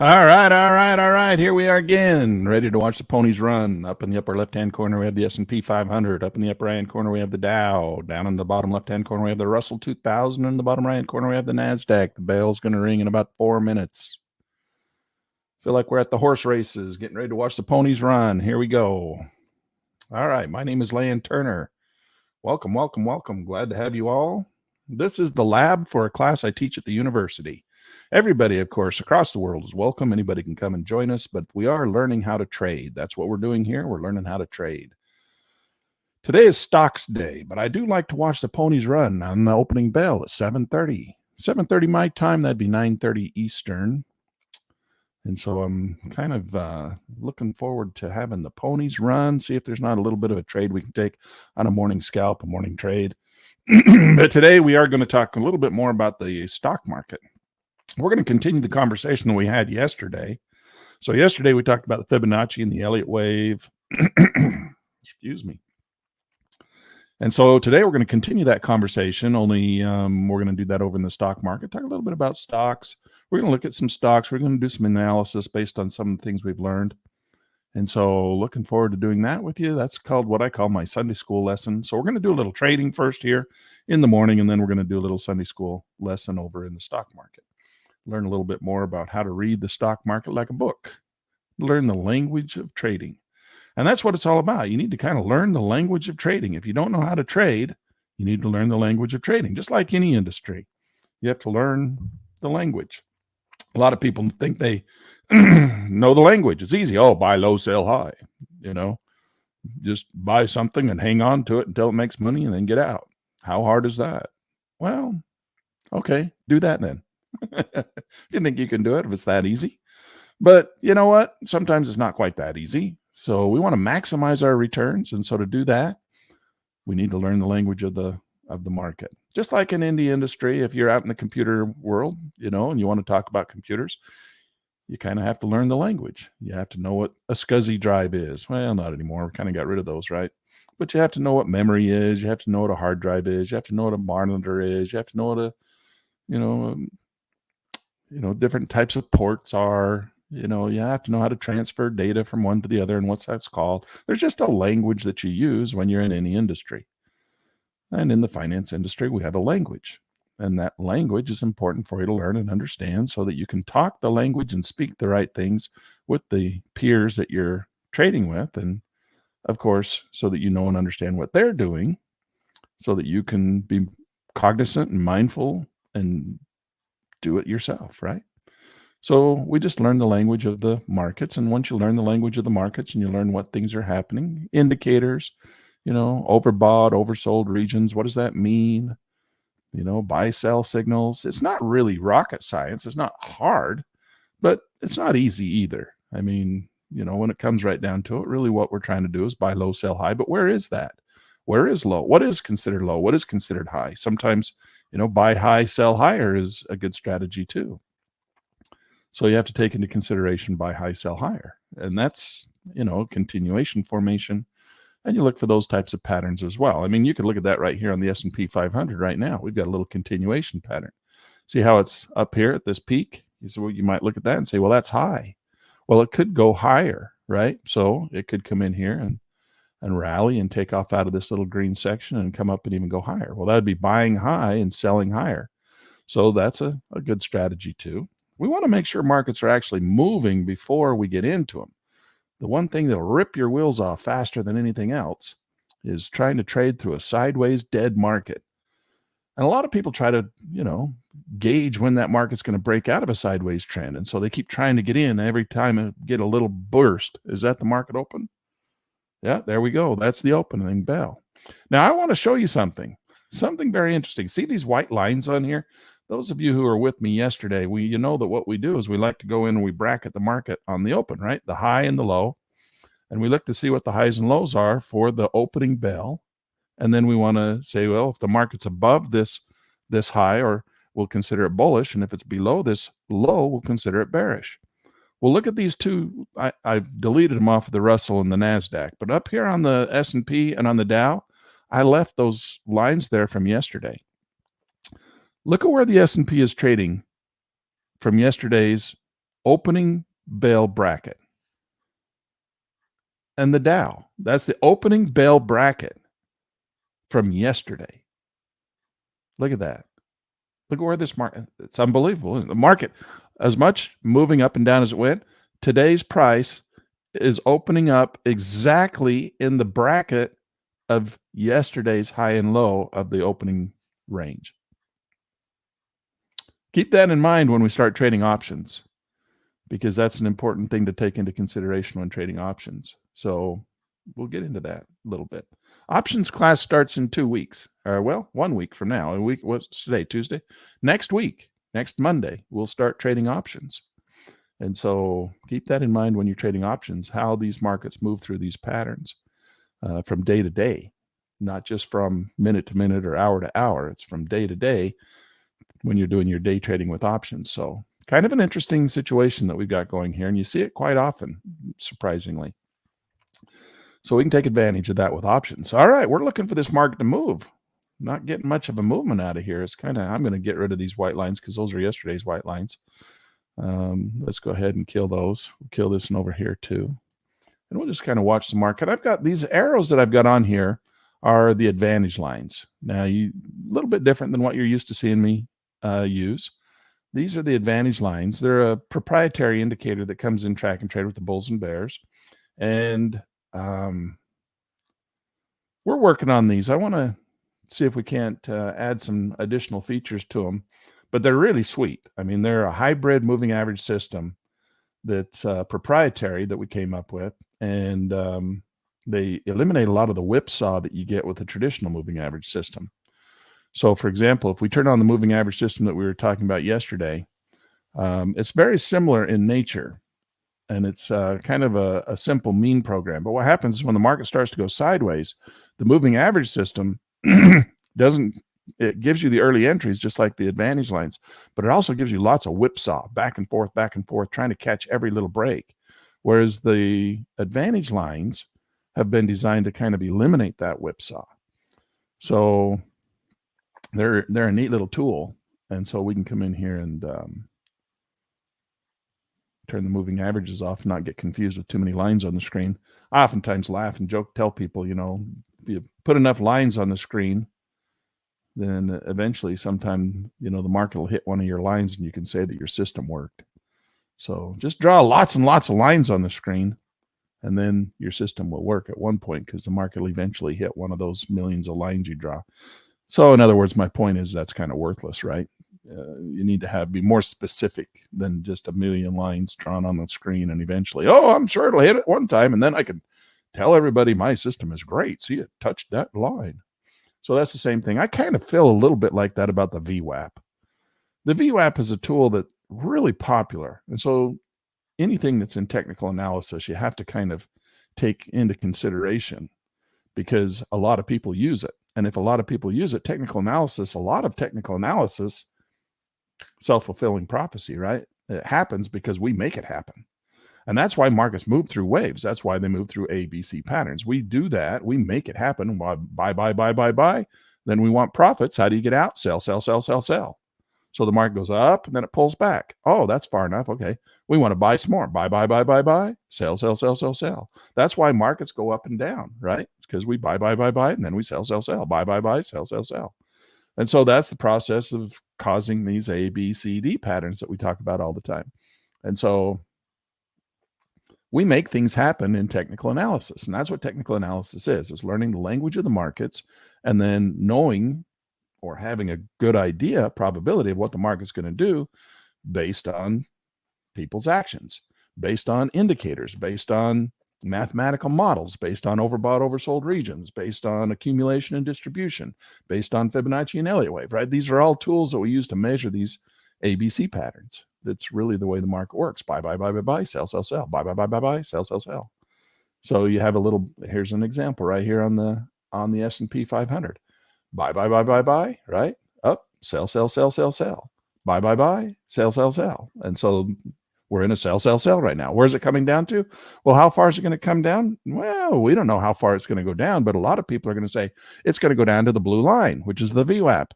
All right. Here we are again, ready to watch the ponies run. Up in the upper left-hand corner, we have the S&P 500. Up in the upper right-hand corner, we have the Dow. Down in the bottom left-hand corner, we have the Russell 2000. In the bottom right-hand corner, we have the NASDAQ. The bell's going to ring in about 4 minutes. Feel like we're at the horse races, getting ready to watch the ponies run. Here we go. All right. My name is Lan Turner. Welcome, welcome, welcome. Glad to have you all. This is the lab for a class I teach at the university. Everybody, of course, across the world is welcome. Anybody can come and join us, but we are learning how to trade. That's what we're doing here. We're learning how to trade. Today is stocks day, but I do like to watch the ponies run on the opening bell at 7:30. 7:30 my time, that'd be 9:30 Eastern. And so I'm kind of looking forward to having the ponies run, see if there's not a little bit of a trade we can take on a morning scalp, a morning trade. But today we are going to talk a little bit more about the stock market. We're going to continue the conversation that we had yesterday. So yesterday we talked about the Fibonacci and the Elliott wave. Excuse me. And so today we're going to continue that conversation, only we're going to do that over in the stock market, talk a little bit about stocks. We're going to look at some stocks. We're going to do some analysis based on some of the things we've learned. And so looking forward to doing that with you. That's called what I call my Sunday school lesson. So we're going to do a little trading first here in the morning, and then we're going to do a little Sunday school lesson over in the stock market. Learn a little bit more about how to read the stock market like a book. Learn the language of trading. And that's what it's all about. You need to kind of learn the language of trading. If you don't know how to trade, you need to learn the language of trading, just like any industry. You have to learn the language. A lot of people think they know the language. It's easy. Oh, buy low, sell high. Just buy something and hang on to it until it makes money and then get out. How hard is that? Well, okay, do that then. If you think you can do it, if it's that easy. But you know what? Sometimes it's not quite that easy. So we want to maximize our returns. And so to do that, we need to learn the language of the market. Just like in the industry, if you're out in the computer world, and you want to talk about computers, you kind of have to learn the language. You have to know what a SCSI drive is. Well, not anymore. We kind of got rid of those, right? But you have to know what memory is. You have to know what a hard drive is. You have to know what a monitor is. You have to know what different types of ports are. You have to know how to transfer data from one to the other and what's that's called. There's just a language that you use when you're in any industry. And in the finance industry, we have a language. And that language is important for you to learn and understand so that you can talk the language and speak the right things with the peers that you're trading with. And of course, so that you know and understand what they're doing so that you can be cognizant and mindful and do it yourself, right? So we just learn the language of the markets. And once you learn the language of the markets and you learn what things are happening, indicators, overbought, oversold regions, what does that mean? Buy, sell signals. It's not really rocket science. It's not hard, but it's not easy either. I mean, when it comes right down to it, really what we're trying to do is buy low, sell high. But where is that? Where is low? What is considered low? What is considered high? Sometimes, buy high, sell higher is a good strategy too. So you have to take into consideration buy high, sell higher. And that's, continuation formation. And you look for those types of patterns as well. I mean, you could look at that right here on the S&P 500 right now. We've got a little continuation pattern. See how it's up here at this peak? So you might look at that and say, well, that's high. Well, it could go higher, right? So it could come in here and rally and take off out of this little green section and come up and even go higher. Well, that would be buying high and selling higher. So that's a good strategy too. We want to make sure markets are actually moving before we get into them. The one thing that'll rip your wheels off faster than anything else is trying to trade through a sideways dead market. And a lot of people try to, gauge when that market's going to break out of a sideways trend. And so they keep trying to get in every time and get a little burst. Is that the market open? Yeah, there we go. That's the opening bell. Now I want to show you something very interesting. See these white lines on here? Those of you who were with me yesterday, you know that what we do is we like to go in and we bracket the market on the open, right? The high and the low. And we look to see what the highs and lows are for the opening bell. And then we want to say, well, if the market's above this high, or we'll consider it bullish. And if it's below this low, we'll consider it bearish. Well, look at these two. I've deleted them off of the Russell and the NASDAQ. But up here on the S&P and on the Dow, I left those lines there from yesterday. Look at where the S&P is trading from yesterday's opening bell bracket. And the Dow, that's the opening bell bracket from yesterday. Look at that. Look at where this market, it's unbelievable. The market, as much moving up and down as it went, today's price is opening up exactly in the bracket of yesterday's high and low of the opening range. Keep that in mind when we start trading options, because that's an important thing to take into consideration when trading options. So we'll get into that a little bit. Options class starts in 2 weeks. Well, 1 week from now. A week, what's today? Tuesday? Next week, next Monday, we'll start trading options. And so keep that in mind when you're trading options, how these markets move through these patterns from day to day, not just from minute to minute or hour to hour. It's from day to day when you're doing your day trading with options. So kind of an interesting situation that we've got going here, and you see it quite often, surprisingly. So we can take advantage of that with options. All right, we're looking for this market to move. Not getting much of a movement out of here. It's kind of, I'm going to get rid of these white lines because those are yesterday's white lines. Let's go ahead and kill those. We'll kill this one over here too. And we'll just kind of watch the market. I've got these arrows that I've got on here are the advantage lines. Now, a little bit different than what you're used to seeing me use. These are the advantage lines. They're a proprietary indicator that comes in track and trade with the bulls and bears. And we're working on these. I want to see if we can't add some additional features to them, but they're really sweet. I mean, they're a hybrid moving average system that's proprietary that we came up with, and they eliminate a lot of the whipsaw that you get with a traditional moving average system. So, for example, if we turn on the moving average system that we were talking about yesterday, it's very similar in nature. And it's kind of a simple mean program. But what happens is when the market starts to go sideways, the moving average system it gives you the early entries just like the advantage lines, but it also gives you lots of whipsaw, back and forth, trying to catch every little break. Whereas the advantage lines have been designed to kind of eliminate that whipsaw. So they're a neat little tool. And so we can come in here and turn the moving averages off, not get confused with too many lines on the screen. I oftentimes laugh and joke, tell people, if you put enough lines on the screen, then eventually sometime, the market will hit one of your lines and you can say that your system worked. So just draw lots and lots of lines on the screen, and then your system will work at one point because the market will eventually hit one of those millions of lines you draw. So in other words, my point is that's kind of worthless, right? You need to be more specific than just a million lines drawn on the screen, and eventually, I'm sure it'll hit it one time, and then I can tell everybody my system is great. See, it touched that line. So that's the same thing. I kind of feel a little bit like that about the Vwap. The Vwap is a tool that's really popular, and so anything that's in technical analysis, you have to kind of take into consideration because a lot of people use it. And if a lot of people use it, a lot of technical analysis, self-fulfilling prophecy, right? It happens because we make it happen. And that's why markets move through waves. That's why they move through A, B, C patterns. We do that. We make it happen. Buy. Then we want profits. How do you get out? Sell. So the market goes up and then it pulls back. Oh, that's far enough. Okay. We want to buy some more. Buy. Sell. That's why markets go up and down, right? It's because we buy, and then we sell. Buy, sell. And so that's the process of causing these A, B, C, D patterns that we talk about all the time. And so we make things happen in technical analysis. And that's what technical analysis is learning the language of the markets and then knowing or having a good idea, probability of what the market's going to do based on people's actions, based on indicators, based on mathematical models, based on overbought, oversold regions, based on accumulation and distribution, based on Fibonacci and Elliott wave, right? These are all tools that we use to measure these ABC patterns. That's really the way the market works. Buy, sell, buy, sell. So you have here's an example right here on the S&P 500. Buy, right? Up, sell. Buy, sell. And so we're in a sell right now. Where's it coming down to? Well, how far is it going to come down? Well, we don't know how far it's going to go down, but a lot of people are going to say it's going to go down to the blue line, which is the Vwap.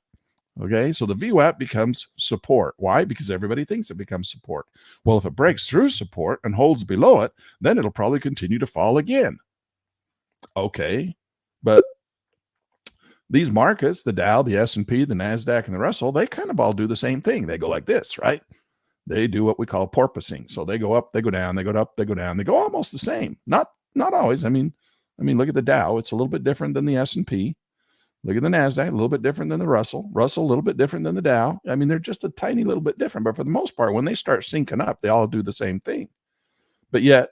Okay, so the VWAP becomes support. Why? Because everybody thinks it becomes support. Well, if it breaks through support and holds below it, then it'll probably continue to fall again. Okay, but these markets, the Dow, the S&P, the NASDAQ, and the Russell, they kind of all do the same thing. They go like this, right? They do what we call porpoising. So they go up, they go down, they go up, they go down. They go almost the same. Not always. I mean, look at the Dow. It's a little bit different than the S&P. Look at the NASDAQ, a little bit different than the Russell. Russell, a little bit different than the Dow. I mean, they're just a tiny little bit different. But for the most part, when they start syncing up, they all do the same thing. But yet,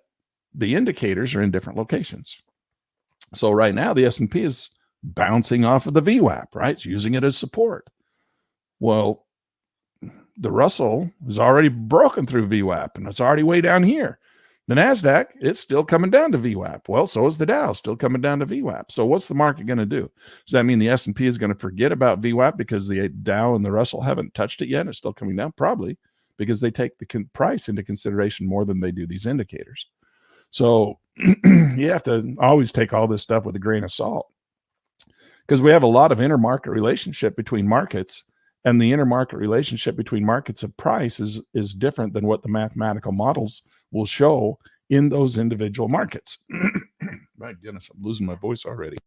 the indicators are in different locations. So right now, the S&P is bouncing off of the VWAP, right? It's using it as support. Well, the Russell is already broken through VWAP, and it's already way down here. The NASDAQ, it's still coming down to VWAP. Well, so is the Dow, still coming down to VWAP. So what's the market going to do? Does that mean the S&P is going to forget about VWAP because the Dow and the Russell haven't touched it yet? It's still coming down? Probably, because they take the price into consideration more than they do these indicators. So you have to always take all this stuff with a grain of salt, because we have a lot of intermarket relationship between markets, and the intermarket relationship between markets of price is different than what the mathematical models will show in those individual markets. My goodness, I'm losing my voice already.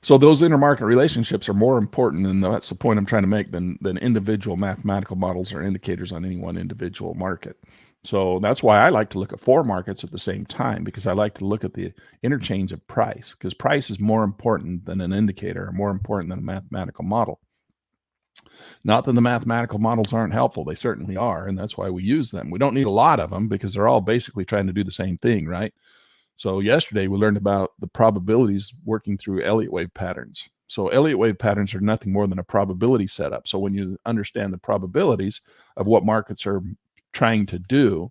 So those intermarket relationships are more important, and that's the point I'm trying to make, than individual mathematical models or indicators on any one individual market. So that's why I like to look at 4 markets at the same time, because I like to look at the interchange of price, because price is more important than an indicator, or more important than a mathematical model. Not that the mathematical models aren't helpful. They certainly are, and that's why we use them. We don't need a lot of them because they're all basically trying to do the same thing, right? So yesterday we learned about the probabilities working through Elliott wave patterns. So Elliott wave patterns are nothing more than a probability setup. So when you understand the probabilities of what markets are trying to do,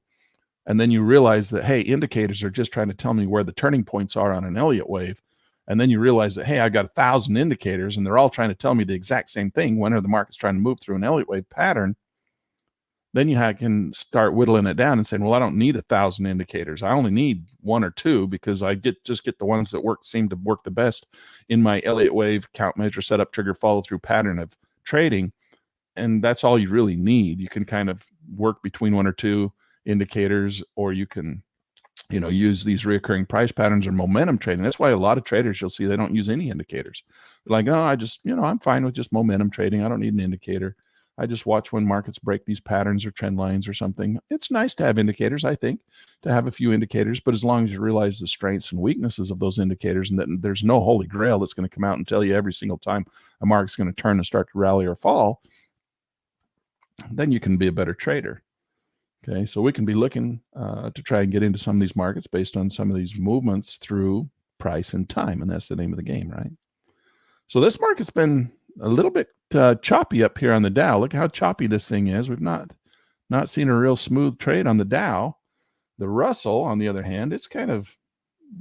and then you realize that, hey, indicators are just trying to tell me where the turning points are on an Elliott wave, and then you realize that, hey, I've got 1,000 indicators and they're all trying to tell me the exact same thing whenever the market's trying to move through an Elliott wave pattern, then you can start whittling it down and saying, well, I don't need 1,000 indicators. I only need 1 or 2, because I just get the ones that seem to work the best in my Elliott wave count, measure, setup, trigger, follow through pattern of trading. And that's all you really need. You can kind of work between 1 or 2 indicators, or you can, use these recurring price patterns or momentum trading. That's why a lot of traders, you'll see, they don't use any indicators. They're like, oh, I just, I'm fine with just momentum trading. I don't need an indicator. I just watch when markets break these patterns or trend lines or something. It's nice to have indicators, I think, to have a few indicators, but as long as you realize the strengths and weaknesses of those indicators, and that there's no holy grail that's going to come out and tell you every single time a market's going to turn and start to rally or fall, then you can be a better trader. Okay, so we can be looking to try and get into some of these markets based on some of these movements through price and time, and that's the name of the game, right? So this market's been a little bit choppy up here on the Dow. Look how choppy this thing is. We've not seen a real smooth trade on the Dow. The Russell, on the other hand, it's kind of,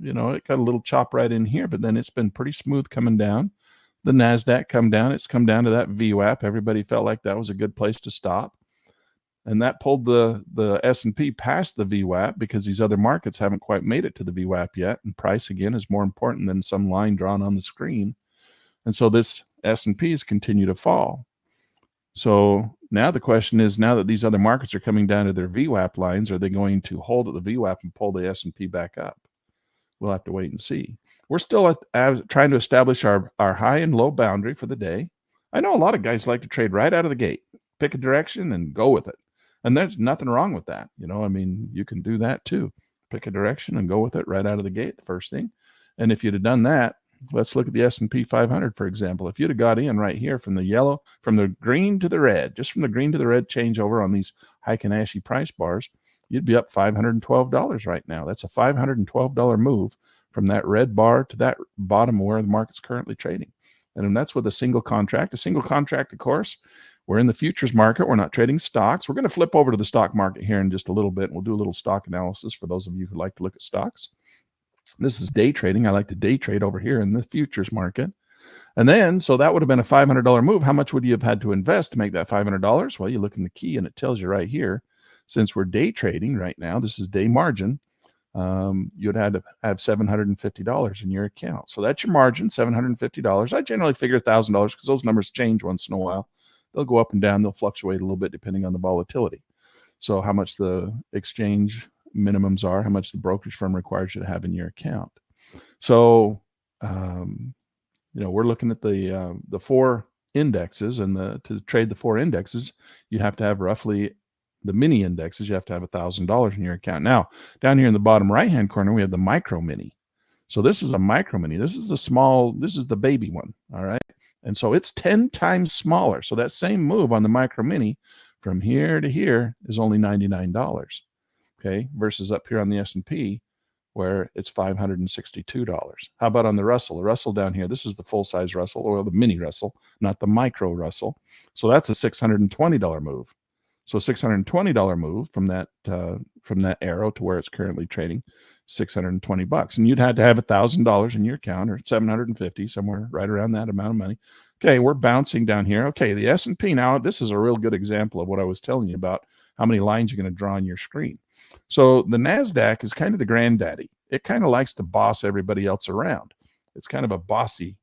it got a little chop right in here, but then it's been pretty smooth coming down. The NASDAQ come down. It's come down to that VWAP. Everybody felt like that was a good place to stop. And that pulled the S&P past the VWAP, because these other markets haven't quite made it to the VWAP yet. And price, again, is more important than some line drawn on the screen. And so this S&Ps continue to fall. So now the question is, now that these other markets are coming down to their VWAP lines, are they going to hold at the VWAP and pull the S&P back up? We'll have to wait and see. We're still trying to establish our high and low boundary for the day. I know a lot of guys like to trade right out of the gate, pick a direction and go with it. And there's nothing wrong with that. You can do that too. Pick a direction and go with it right out of the gate, the first thing. And if you'd have done that, let's look at the S&P 500, for example. If you'd have got in right here from the green to the red, just from the green to the red changeover on these Heikin-Ashi price bars, you'd be up $512 right now. That's a $512 move from that red bar to that bottom where the market's currently trading. And that's with a single contract. A single contract, of course, we're in the futures market. We're not trading stocks. We're going to flip over to the stock market here in just a little bit, and we'll do a little stock analysis for those of you who like to look at stocks. This is day trading. I like to day trade over here in the futures market. And then, so that would have been a $500 move. How much would you have had to invest to make that $500? Well, you look in the key and it tells you right here, since we're day trading right now, this is day margin. you'd have to have $750 in your account. So that's your margin, $750. I generally figure $1,000 because those numbers change once in a while. They'll go up and down. They'll fluctuate a little bit depending on the volatility. So how much the exchange minimums are, how much the brokerage firm requires you to have in your account. So, we're looking at the four indexes, and to trade the four indexes, you have to have roughly the mini indexes. You have to have $1,000 in your account. Now, down here in the bottom right-hand corner, we have the micro mini. So this is a micro mini. This is the baby one. All right. And so it's 10 times smaller. So that same move on the micro mini from here to here is only $99. Okay. Versus up here on the S&P, where it's $562. How about on the Russell? The Russell down here, this is the full-size Russell, or the mini Russell, not the micro Russell. So that's a $620 move. So $620 move from that arrow to where it's currently trading, $620. And you'd have to have $1,000 in your account, or 750, somewhere right around that amount of money. Okay, we're bouncing down here. Okay, the S&P now, this is a real good example of what I was telling you about, how many lines you're going to draw on your screen. So the NASDAQ is kind of the granddaddy. It kind of likes to boss everybody else around. It's kind of a bossy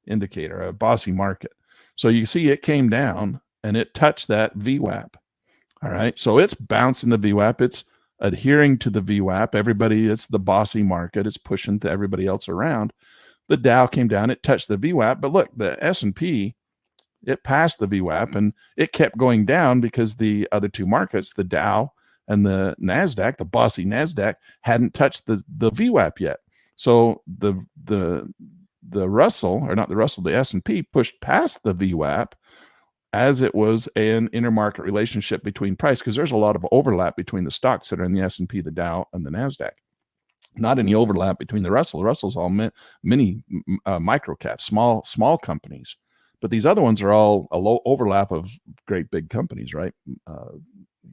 indicator, a bossy market. So you see it came down and it touched that VWAP. All right. So it's bouncing the VWAP. It's adhering to the VWAP. Everybody, it's the bossy market. It's pushing to everybody else around. The Dow came down. It touched the VWAP. But look, the S&P, it passed the VWAP and it kept going down because the other two markets, the Dow and the NASDAQ, the bossy NASDAQ, hadn't touched the VWAP yet. So the Russell, or not the Russell, the S&P pushed past the VWAP as it was an intermarket relationship between price, because there's a lot of overlap between the stocks that are in the S&P, the Dow, and the NASDAQ. Not any overlap between the Russell. The Russell's all mini micro caps, small companies. But these other ones are all a low overlap of great big companies, right?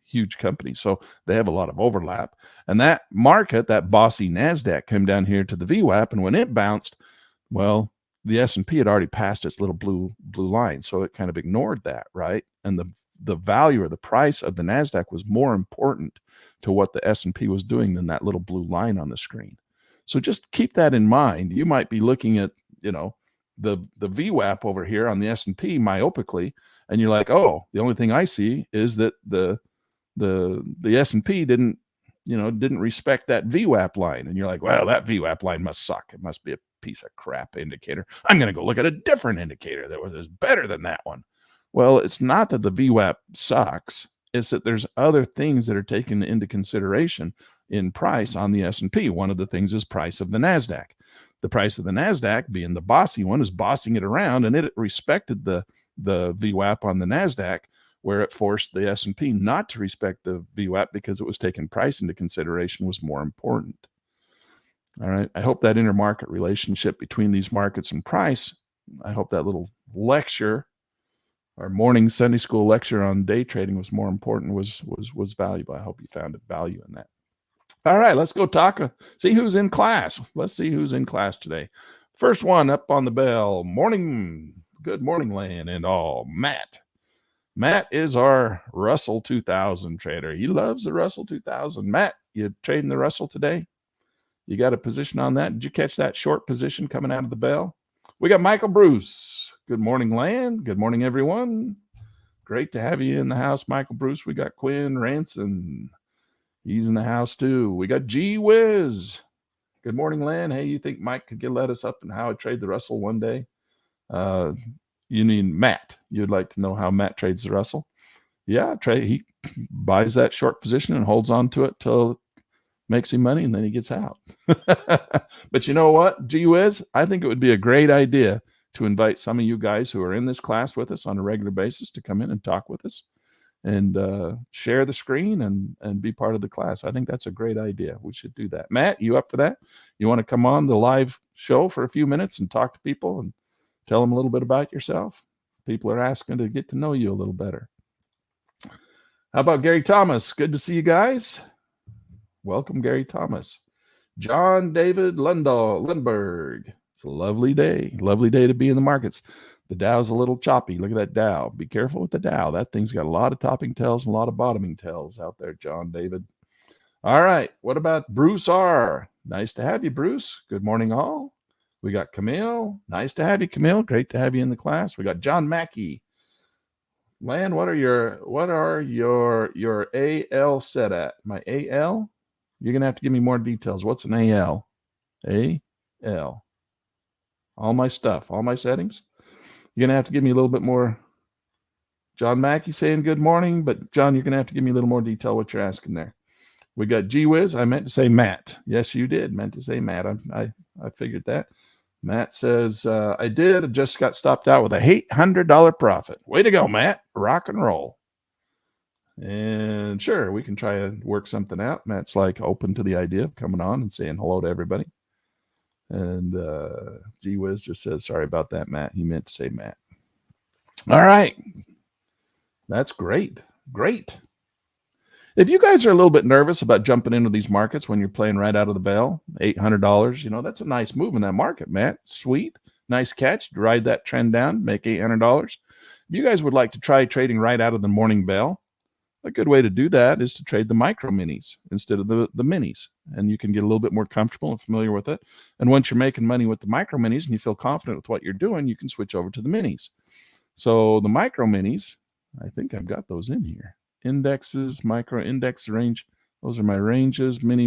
Huge companies. So they have a lot of overlap. And that market, that bossy NASDAQ, came down here to the VWAP. And when it bounced, well, the S&P had already passed its little blue line. So it kind of ignored that, right? And the value or the price of the NASDAQ was more important to what the S&P was doing than that little blue line on the screen. So just keep that in mind. You might be looking at, the VWAP over here on the S&P myopically, and you're like, oh, the only thing I see is that the S&P didn't respect that VWAP line. And you're like, well, that VWAP line must suck. It must be a piece of crap indicator. I'm going to go look at a different indicator that was better than that one. Well, it's not that the VWAP sucks. It's that there's other things that are taken into consideration in price on the S&P. One of the things is price of the NASDAQ. The price of the NASDAQ, being the bossy one, is bossing it around, and it respected the VWAP on the NASDAQ, where it forced the S&P not to respect the VWAP because it was taking price into consideration was more important. All right. I hope that intermarket relationship between these markets and price, I hope that little lecture, our morning Sunday school lecture on day trading was more important, was valuable. I hope you found value in that. All right, let's go talk. See who's in class. Let's see who's in class today. First one up on the bell. Morning. Good morning, Lan and all. Matt. Matt is our Russell 2000 trader. He loves the Russell 2000. Matt, you trading the Russell today? You got a position on that? Did you catch that short position coming out of the bell? We got Michael Bruce. Good morning, Lan. Good morning, everyone. Great to have you in the house, Michael Bruce. We got Quinn Ranson. He's in the house too. We got G Wiz. Good morning, Lan. Hey, you think Mike could let us up in how I trade the Russell one day? You mean Matt? You'd like to know how Matt trades the Russell? Yeah, he buys that short position and holds on to it till it makes him money, and then he gets out. But you know what, G Wiz? I think it would be a great idea to invite some of you guys who are in this class with us on a regular basis to come in and talk with us and share the screen and be part of the class. I think that's a great idea. We should do that. Matt, you up for that? You want to come on the live show for a few minutes and talk to people and tell them a little bit about yourself? People are asking to get to know you a little better. How about Gary Thomas? Good to see you guys. Welcome, Gary Thomas. John David Lundberg. It's a lovely day. Lovely day to be in the markets. The Dow's a little choppy. Look at that Dow. Be careful with the Dow. That thing's got a lot of topping tails and a lot of bottoming tails out there, John David. All right. What about Bruce R? Nice to have you, Bruce. Good morning, all. We got Camille. Nice to have you, Camille. Great to have you in the class. We got John Mackey. Lan, what are your AL set at? My AL? You're gonna have to give me more details. What's an AL? AL. All my stuff, all my settings. You're gonna have to give me a little bit more. John Mackey saying good morning, but John, you're gonna have to give me a little more detail what you're asking there. We got G Wiz. I meant to say Matt. Yes, you did. Meant to say Matt. I figured that. Matt says, I did. I just got stopped out with a $800 profit. Way to go, Matt. Rock and roll. And sure, we can try and work something out. Matt's like open to the idea of coming on and saying hello to everybody. And G Wiz just says, sorry about that, Matt. He meant to say Matt. All right. That's great. Great. If you guys are a little bit nervous about jumping into these markets when you're playing right out of the bell, $800, that's a nice move in that market, Matt. Sweet. Nice catch. Ride that trend down, make $800. If you guys would like to try trading right out of the morning bell, a good way to do that is to trade the micro minis instead of the minis. And you can get a little bit more comfortable and familiar with it. And once you're making money with the micro minis and you feel confident with what you're doing, you can switch over to the minis. So the micro minis, I think I've got those in here. Indexes, micro index range. Those are my ranges. Mini,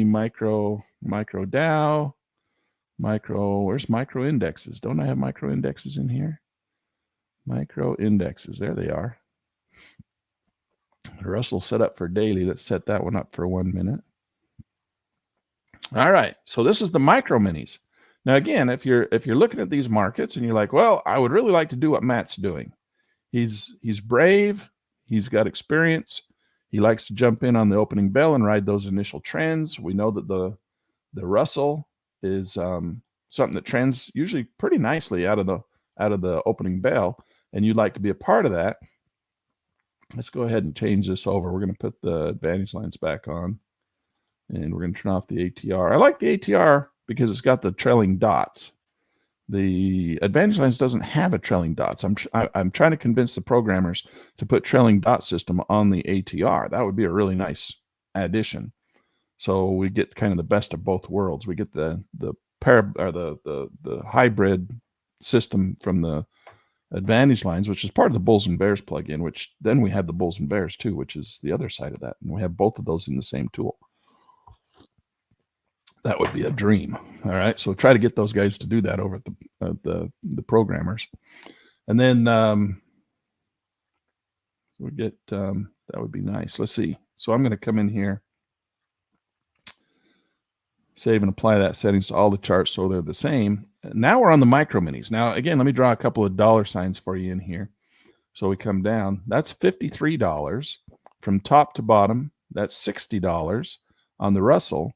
micro Dow, micro. Where's micro indexes? Don't I have micro indexes in here? Micro indexes. There they are. Russell set up for daily. Let's set that one up for 1 minute. All right. So this is the micro minis. Now, again, if you're looking at these markets and you're like, well, I would really like to do what Matt's doing. He's brave. He's got experience. He likes to jump in on the opening bell and ride those initial trends. We know that the Russell is something that trends usually pretty nicely out of the opening bell, and you'd like to be a part of that. Let's go ahead and change this over. We're going to put the advantage lines back on, and we're going to turn off the ATR. I like the ATR because it's got the trailing dots. The advantage lines doesn't have a trailing dots. I'm trying to convince the programmers to put trailing dot system on the ATR. That would be a really nice addition. So we get kind of the best of both worlds. We get the hybrid system from the advantage lines, which is part of the Bulls and Bears plugin, which then we have the Bulls and Bears too, which is the other side of that. And we have both of those in the same tool. That would be a dream. All right. So try to get those guys to do that over at the programmers. And then we get, that would be nice. Let's see. So I'm going to come in here, save and apply that settings to all the charts so they're the same. Now we're on the micro minis. Now, again, let me draw a couple of dollar signs for you in here. So we come down. That's $53 from top to bottom. That's $60 on the Russell.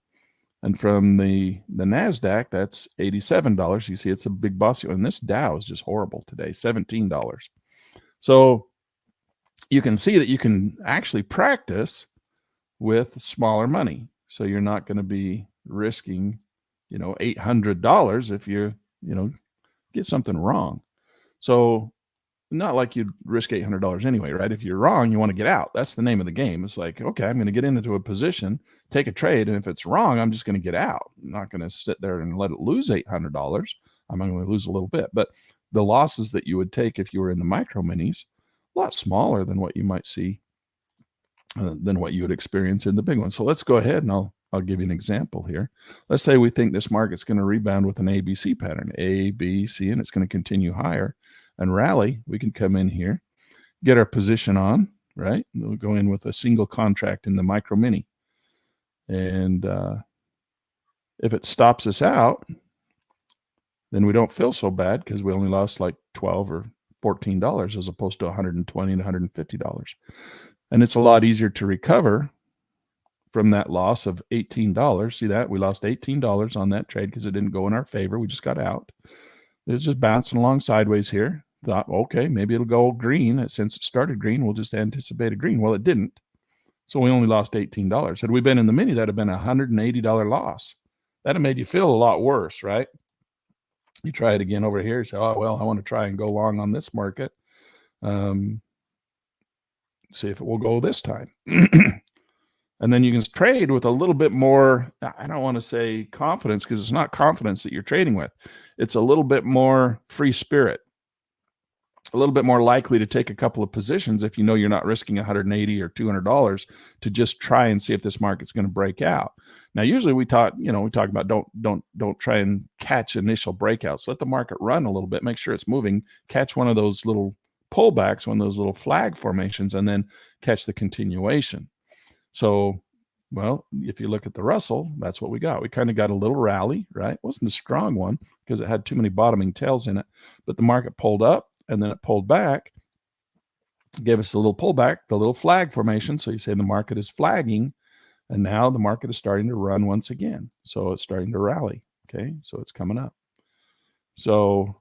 And from the NASDAQ, that's $87. You see, it's a big bossy one. And this Dow is just horrible today, $17. So you can see that you can actually practice with smaller money. So you're not going to be risking, $800 if you get something wrong. So not like you'd risk $800 anyway, right? If you're wrong, you want to get out. That's the name of the game. It's like, okay, I'm going to get into a position, take a trade, and if it's wrong, I'm just going to get out. I'm not going to sit there and let it lose $800. I'm going to lose a little bit. But the losses that you would take if you were in the micro minis, a lot smaller than what you might see, than what you would experience in the big one. So let's go ahead and I'll give you an example here. Let's say we think this market's going to rebound with an ABC pattern, A, B, C, and it's going to continue higher and rally. We can come in here, get our position on, right? We'll go in with a single contract in the micro mini. And if it stops us out, then we don't feel so bad because we only lost like $12 or $14 as opposed to $120 and $150. And it's a lot easier to recover from that loss of $18. See that? We lost $18 on that trade because it didn't go in our favor. We just got out. It was just bouncing along sideways here. Thought, okay, maybe it'll go green. Since it started green, we'll just anticipate a green. Well, it didn't. So we only lost $18. Had we been in the mini, that'd have been a $180 loss. That'd have made you feel a lot worse, right? You try it again over here. You say, oh, well, I want to try and go long on this market. See if it will go this time. And then you can trade with a little bit more, I don't want to say confidence, because it's not confidence that you're trading with. It's a little bit more free spirit, a little bit more likely to take a couple of positions if you know you're not risking $180 or $200 to just try and see if this market's going to break out. Now, usually we talk about don't try and catch initial breakouts. Let the market run a little bit, make sure it's moving, catch one of those little pullbacks, one of those little flag formations, and then catch the continuation. So, well, if you look at the Russell, that's what we got. We kind of got a little rally, right? It wasn't a strong one because it had too many bottoming tails in it, but the market pulled up and then it pulled back, gave us a little pullback, the little flag formation. So you say the market is flagging, and now the market is starting to run once again. So it's starting to rally. Okay. So it's coming up. So,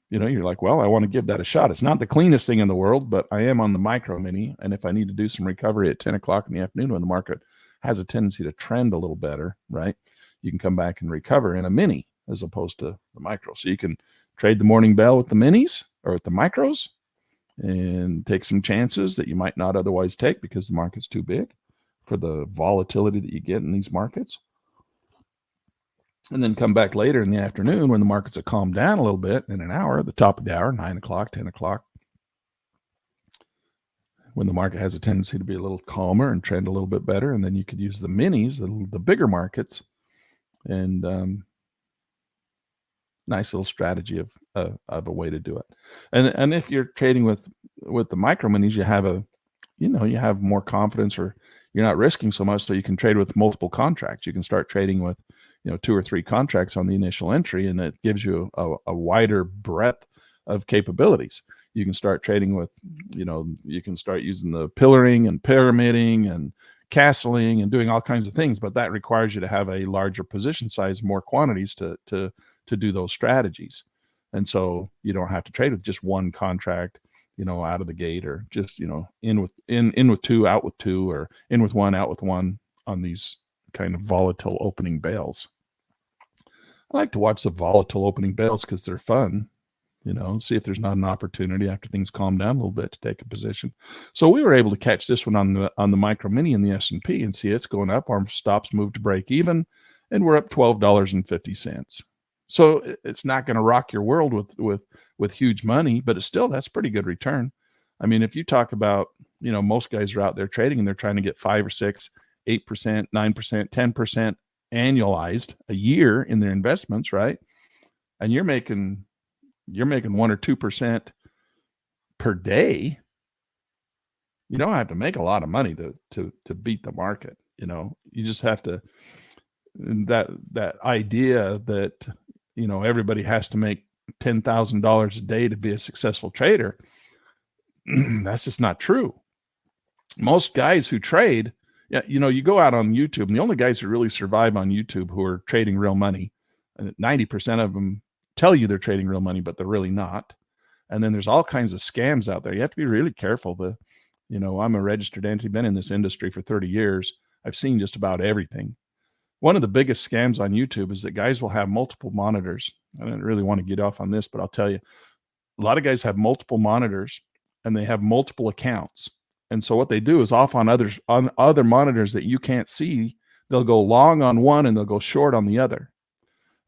you're like, well, I want to give that a shot. It's not the cleanest thing in the world, but I am on the micro mini. And if I need to do some recovery at 10 o'clock in the afternoon when the market has a tendency to trend a little better, right? You can come back and recover in a mini as opposed to the micro. So you can trade the morning bell with the minis or with the micros and take some chances that you might not otherwise take because the market's too big for the volatility that you get in these markets. And then come back later in the afternoon when the markets have calmed down a little bit in an hour, at the top of the hour, 9 o'clock, 10 o'clock, when the market has a tendency to be a little calmer and trend a little bit better. And then you could use the minis, the bigger markets, and nice little strategy of a way to do it. And if you're trading with the micro minis, you have more confidence, or you're not risking so much, so you can trade with multiple contracts. You can start trading with 2 or 3 contracts on the initial entry, and it gives you a wider breadth of capabilities. You can start trading with, you can start using the pillaring and pyramiding and castling and doing all kinds of things, but that requires you to have a larger position size, more quantities to do those strategies. And so you don't have to trade with just one contract, out of the gate, or just, in with 2, out with 2, or in with 1, out with 1 on these kind of volatile opening bales. I like to watch the volatile opening bales because they're fun, see if there's not an opportunity after things calm down a little bit to take a position. So we were able to catch this one on the micro mini in the S&P and see it's going up. Our stops moved to break even, and we're up $12.50. So it's not going to rock your world with huge money, but that's pretty good return. I mean, if you talk about, most guys are out there trading and they're trying to get 5 or 6, 8%, 9%, 10% annualized a year in their investments, right? And you're making 1 or 2% per day. You don't have to make a lot of money to beat the market. You just have to, that idea that, everybody has to make $10,000 a day to be a successful trader. That's just not true. Most guys who trade, you go out on YouTube, and the only guys who really survive on YouTube who are trading real money, 90% of them tell you they're trading real money, but they're really not. And then there's all kinds of scams out there. You have to be really careful. I'm a registered entity, been in this industry for 30 years. I've seen just about everything. One of the biggest scams on YouTube is that guys will have multiple monitors. I don't really want to get off on this, but I'll tell you, a lot of guys have multiple monitors and they have multiple accounts. And so what they do is off on other monitors that you can't see, they'll go long on one and they'll go short on the other.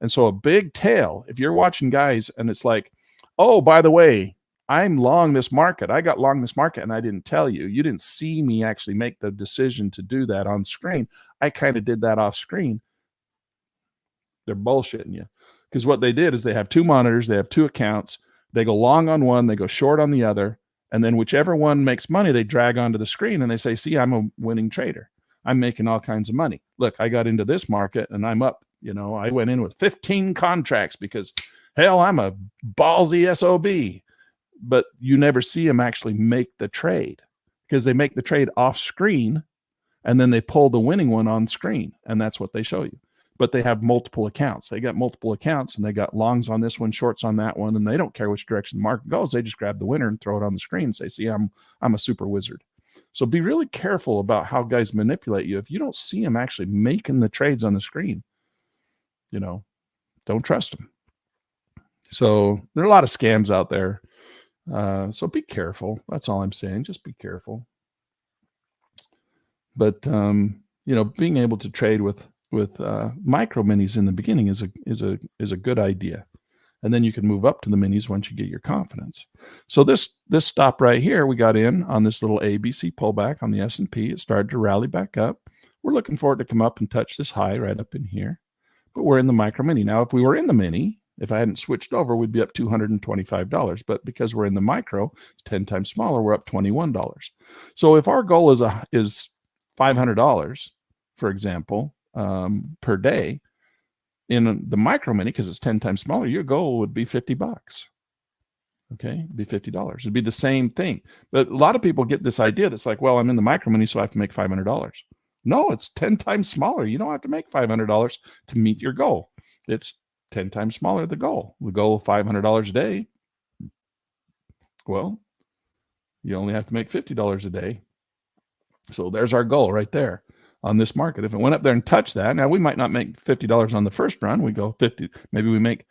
And so a big tail, if you're watching guys and it's like, oh, by the way, I'm long this market. I got long this market and I didn't tell you. You didn't see me actually make the decision to do that on screen. I kind of did that off screen. They're bullshitting you, because what they did is they have 2 monitors. They have 2 accounts. They go long on one. They go short on the other. And then whichever one makes money, they drag onto the screen and they say, see, I'm a winning trader. I'm making all kinds of money. Look, I got into this market and I'm up. I went in with 15 contracts because, hell, I'm a ballsy SOB. But you never see them actually make the trade, because they make the trade off screen and then they pull the winning one on screen. And that's what they show you. But they have multiple accounts. They got multiple accounts and they got longs on this one, shorts on that one. And they don't care which direction the market goes. They just grab the winner and throw it on the screen and say, see, I'm a super wizard. So be really careful about how guys manipulate you. If you don't see them actually making the trades on the screen, don't trust them. So there are a lot of scams out there. So be careful. That's all I'm saying. Just be careful. But being able to trade with micro minis in the beginning is a good idea, and then you can move up to the minis once you get your confidence. So this stop right here, we got in on this little ABC pullback on the S&P. It started to rally back up. We're looking for it to come up and touch this high right up in here, but we're in the micro mini now. If we were in the mini, if I hadn't switched over, we'd be up $225. But because we're in the micro, 10 times smaller, we're up $21. So if our goal is $500, for example, per day in the micro mini, because it's 10 times smaller, your goal would be $50. Okay, it'd be $50. It'd be the same thing. But a lot of people get this idea that's like, well, I'm in the micro mini, so I have to make $500. No, it's 10 times smaller. You don't have to make $500 to meet your goal. It's 10 times smaller the goal. The goal of $500 a day. Well, you only have to make $50 a day. So there's our goal right there on this market. If it went up there and touched that, now we might not make $50 on the first run. We go 50, maybe we make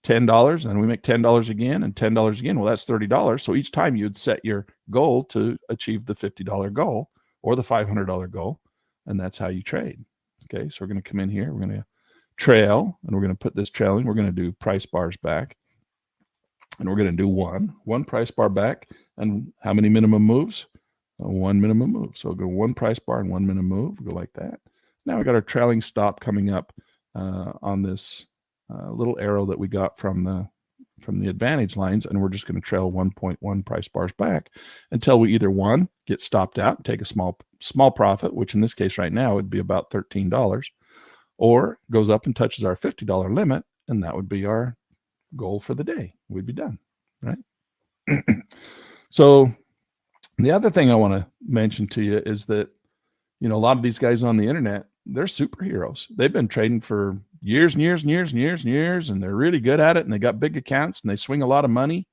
$10 and we make $10 again and $10 again. Well, that's $30. So each time you'd set your goal to achieve the $50 goal or the $500 goal. And that's how you trade. Okay. So we're going to come in here. We're going to trail and we're going to put this trailing. We're going to do price bars back and we're going to do one price bar back. And how many minimum moves? One minimum move. So we'll go one price bar and one minimum move. We'll go like that. Now we got our trailing stop coming up on this little arrow that we got from the advantage lines, and we're just going to trail 1.1 price bars back until we either one get stopped out and take a small profit, which in this case right now would be about $13, or goes up and touches our $50 limit, and that would be our goal for the day. We'd be done, right? So the other thing I want to mention to you is that, a lot of these guys on the internet, they're superheroes. They've been trading for years and years and years and years and years, and they're really good at it, and they got big accounts, and they swing a lot of money.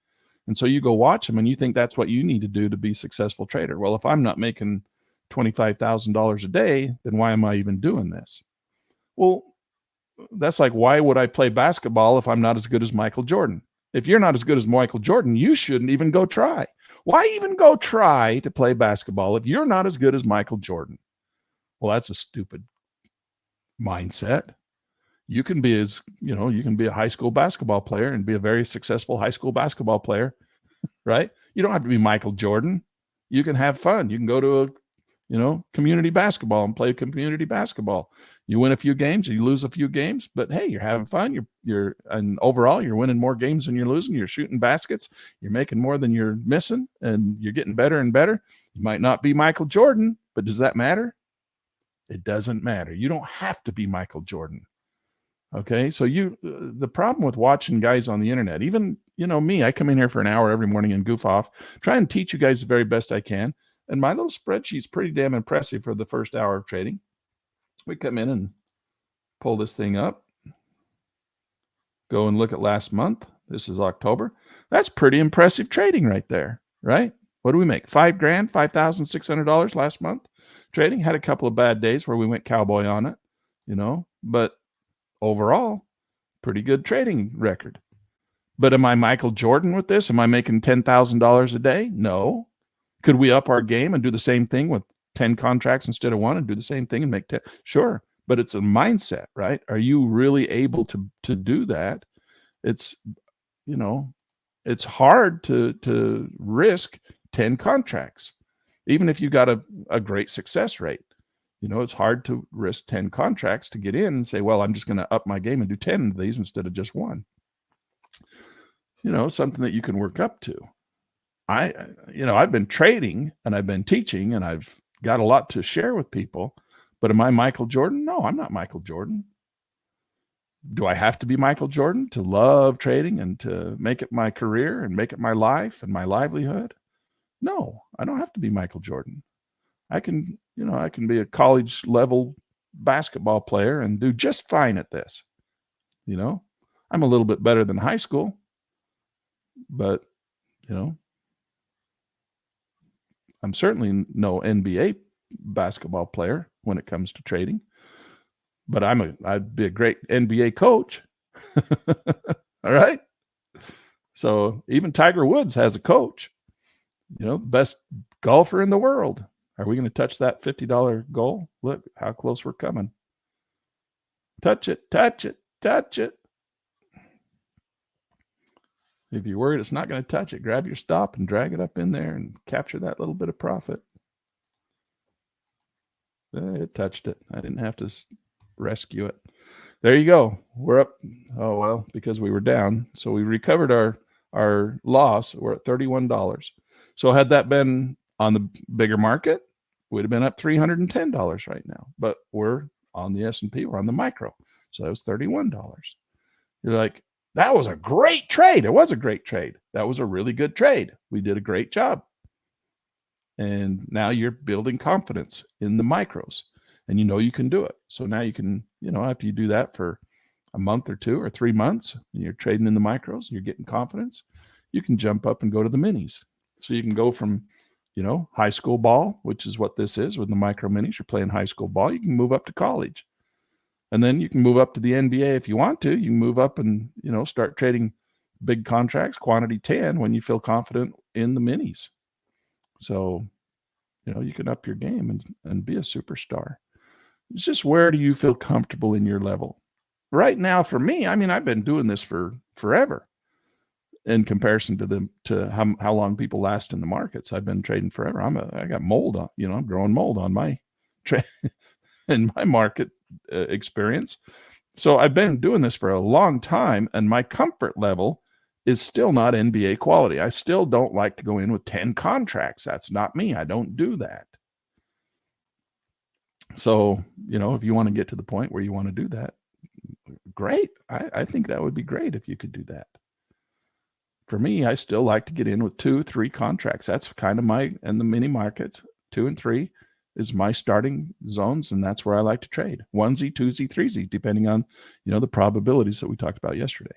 And so you go watch them, and you think that's what you need to do to be a successful trader. Well, if I'm not making $25,000 a day, then why am I even doing this? Well, that's like, why would I play basketball if I'm not as good as Michael Jordan? If you're not as good as Michael Jordan, you shouldn't even go try. Why even go try to play basketball if you're not as good as Michael Jordan? Well, that's a stupid mindset. You can be you can be a high school basketball player and be a very successful high school basketball player, right? You don't have to be Michael Jordan. You can have fun. You can go to community basketball and play community basketball. You win a few games, you lose a few games, but hey, you're having fun. And overall, you're winning more games than you're losing. You're shooting baskets. You're making more than you're missing, and you're getting better and better. You might not be Michael Jordan, but does that matter? It doesn't matter. You don't have to be Michael Jordan. Okay. So the problem with watching guys on the internet, even, me, I come in here for an hour every morning and goof off, try and teach you guys the very best I can. And my little spreadsheet's pretty damn impressive for the first hour of trading. We come in and pull this thing up, go and look at last month. This is October. That's pretty impressive trading right there, right? What do we make? $5,000, $5,600 last month trading. Had a couple of bad days where we went cowboy on it, but overall, pretty good trading record. But am I Michael Jordan with this? Am I making $10,000 a day? No. Could we up our game and do the same thing with 10 contracts instead of one and do the same thing and make 10? Sure. But it's a mindset, right? Are you really able to do that? It's, it's hard to risk 10 contracts, even if you got a great success rate. It's hard to risk 10 contracts to get in and say, well, I'm just going to up my game and do 10 of these instead of just one. Something that you can work up to. I've been trading and I've been teaching and I've got a lot to share with people, but am I Michael Jordan? No, I'm not Michael Jordan. Do I have to be Michael Jordan to love trading and to make it my career and make it my life and my livelihood? No, I don't have to be Michael Jordan. I can be a college level basketball player and do just fine at this. I'm a little bit better than high school, but, I'm certainly no NBA basketball player when it comes to trading, but I'd be a great NBA coach. All right. So even Tiger Woods has a coach, best golfer in the world. Are we going to touch that $50 goal? Look how close we're coming. Touch it, touch it, touch it. If you're worried it's not going to touch it, grab your stop and drag it up in there and capture that little bit of profit. It touched it. I didn't have to rescue it. There you go. We're up. Oh, well, because we were down. So we recovered our loss. We're at $31. So had that been on the bigger market, we'd have been up $310 right now. But we're on the S&P. We're on the micro. So that was $31. You're like, that was a great trade. It was a great trade. That was a really good trade. We did a great job. And now you're building confidence in the micros and you can do it. So now you can, after you do that for a month or 2 or 3 months, and you're trading in the micros, you're getting confidence, you can jump up and go to the minis. So you can go from, high school ball, which is what this is with the micro minis. You're playing high school ball. You can move up to college. And then you can move up to the NBA if you want to. You can move up and, start trading big contracts, quantity 10, when you feel confident in the minis. So, you can up your game and be a superstar. It's just, where do you feel comfortable in your level? Right now, for me, I've been doing this for forever in comparison to how long people last in the markets. I've been trading forever. I got mold on, I'm growing mold on my in my market experience. So I've been doing this for a long time, and my comfort level is still not NBA quality. I still don't like to go in with 10 contracts. That's not me. I don't do that. So, if you want to get to the point where you want to do that, great. I think that would be great if you could do that. For me, I still like to get in with 2, 3 contracts. That's kind of and the mini markets, 2 and 3 is my starting zones, and that's where I like to trade. 1Z, 2Z, 3Z, depending on, the probabilities that we talked about yesterday.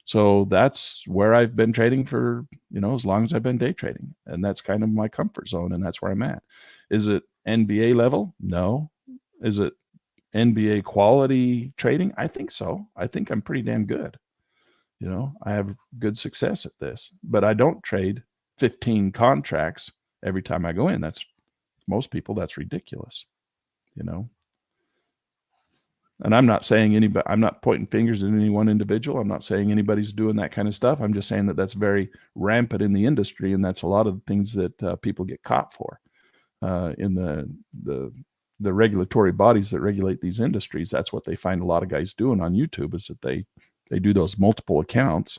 So that's where I've been trading for, as long as I've been day trading. And that's kind of my comfort zone, and that's where I'm at. Is it NBA level? No. Is it NBA quality trading? I think so. I think I'm pretty damn good. I have good success at this, but I don't trade 15 contracts every time I go in. That's most people. That's ridiculous, And I'm not saying anybody, I'm not pointing fingers at any one individual. I'm not saying anybody's doing that kind of stuff. I'm just saying that that's very rampant in the industry. And that's a lot of the things that people get caught for in the regulatory bodies that regulate these industries. That's what they find a lot of guys doing on YouTube, is that they do those multiple accounts,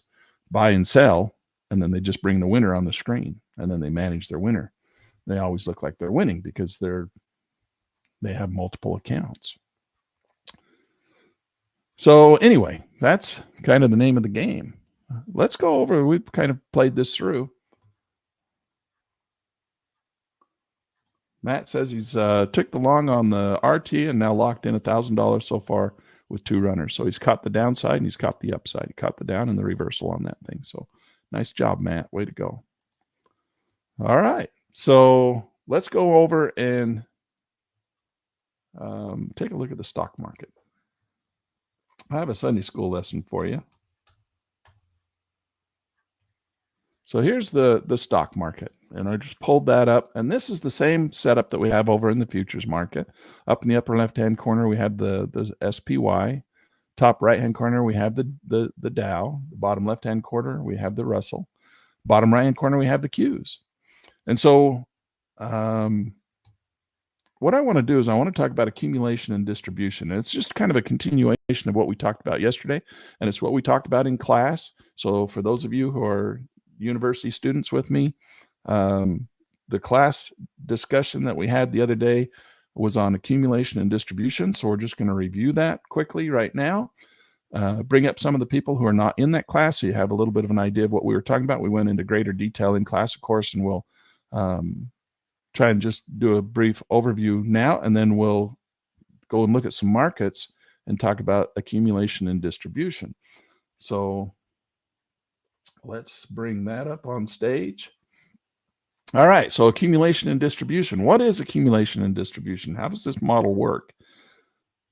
buy and sell, and then they just bring the winner on the screen, and then they manage their winner. They always look like they're winning because they have multiple accounts. So anyway, that's kind of the name of the game. Let's go over, we've kind of played this through. Matt says he's took the long on the RT and now locked in $1,000 so far with 2 runners. So he's caught the downside and he's caught the upside. He caught the down and the reversal on that thing. So nice job, Matt. Way to go. All right. So let's go over and take a look at the stock market. I have a Sunday school lesson for you. So here's the stock market, and I just pulled that up, and this is the same setup that we have over in the futures market. Up in the upper left-hand corner, we have the SPY. Top right-hand corner, we have the Dow. The bottom left-hand corner, we have the Russell. Bottom right-hand corner, we have the Qs. And so what I want to do is I want to talk about accumulation and distribution. And it's just kind of a continuation of what we talked about yesterday, and it's what we talked about in class. So for those of you who are university students with me, the class discussion that we had the other day was on accumulation and distribution. So we're just going to review that quickly right now. Bring up some of the people who are not in that class so you have a little bit of an idea of what we were talking about. We went into greater detail in class, of course, and we'll try and just do a brief overview now, and then we'll go and look at some markets and talk about accumulation and distribution. So let's bring that up on stage. All right, so accumulation and distribution. What is accumulation and distribution? How does this model work?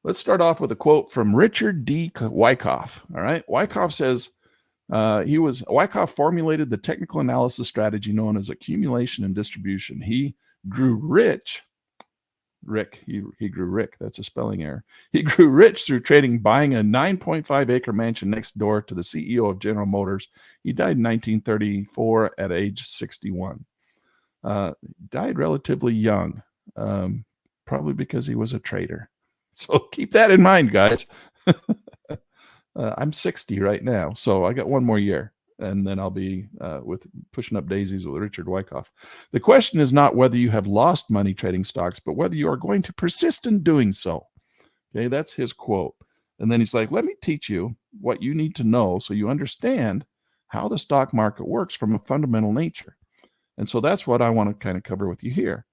Let's start off with a quote from Richard D. Wyckoff. All right, Wyckoff says, Wyckoff formulated the technical analysis strategy known as accumulation and distribution. He grew rich. He grew Rick. That's a spelling error. He grew rich through trading, buying a 9.5 acre mansion next door to the CEO of General Motors. He died in 1934 at age 61. Died relatively young, probably because he was a trader. So keep that in mind, guys. I'm 60 right now, so I got one more year, and then I'll be with pushing up daisies with Richard Wyckoff. The question is not whether you have lost money trading stocks, but whether you are going to persist in doing so. Okay, that's his quote. And then he's like, let me teach you what you need to know so you understand how the stock market works from a fundamental nature. And so that's what I want to kind of cover with you here.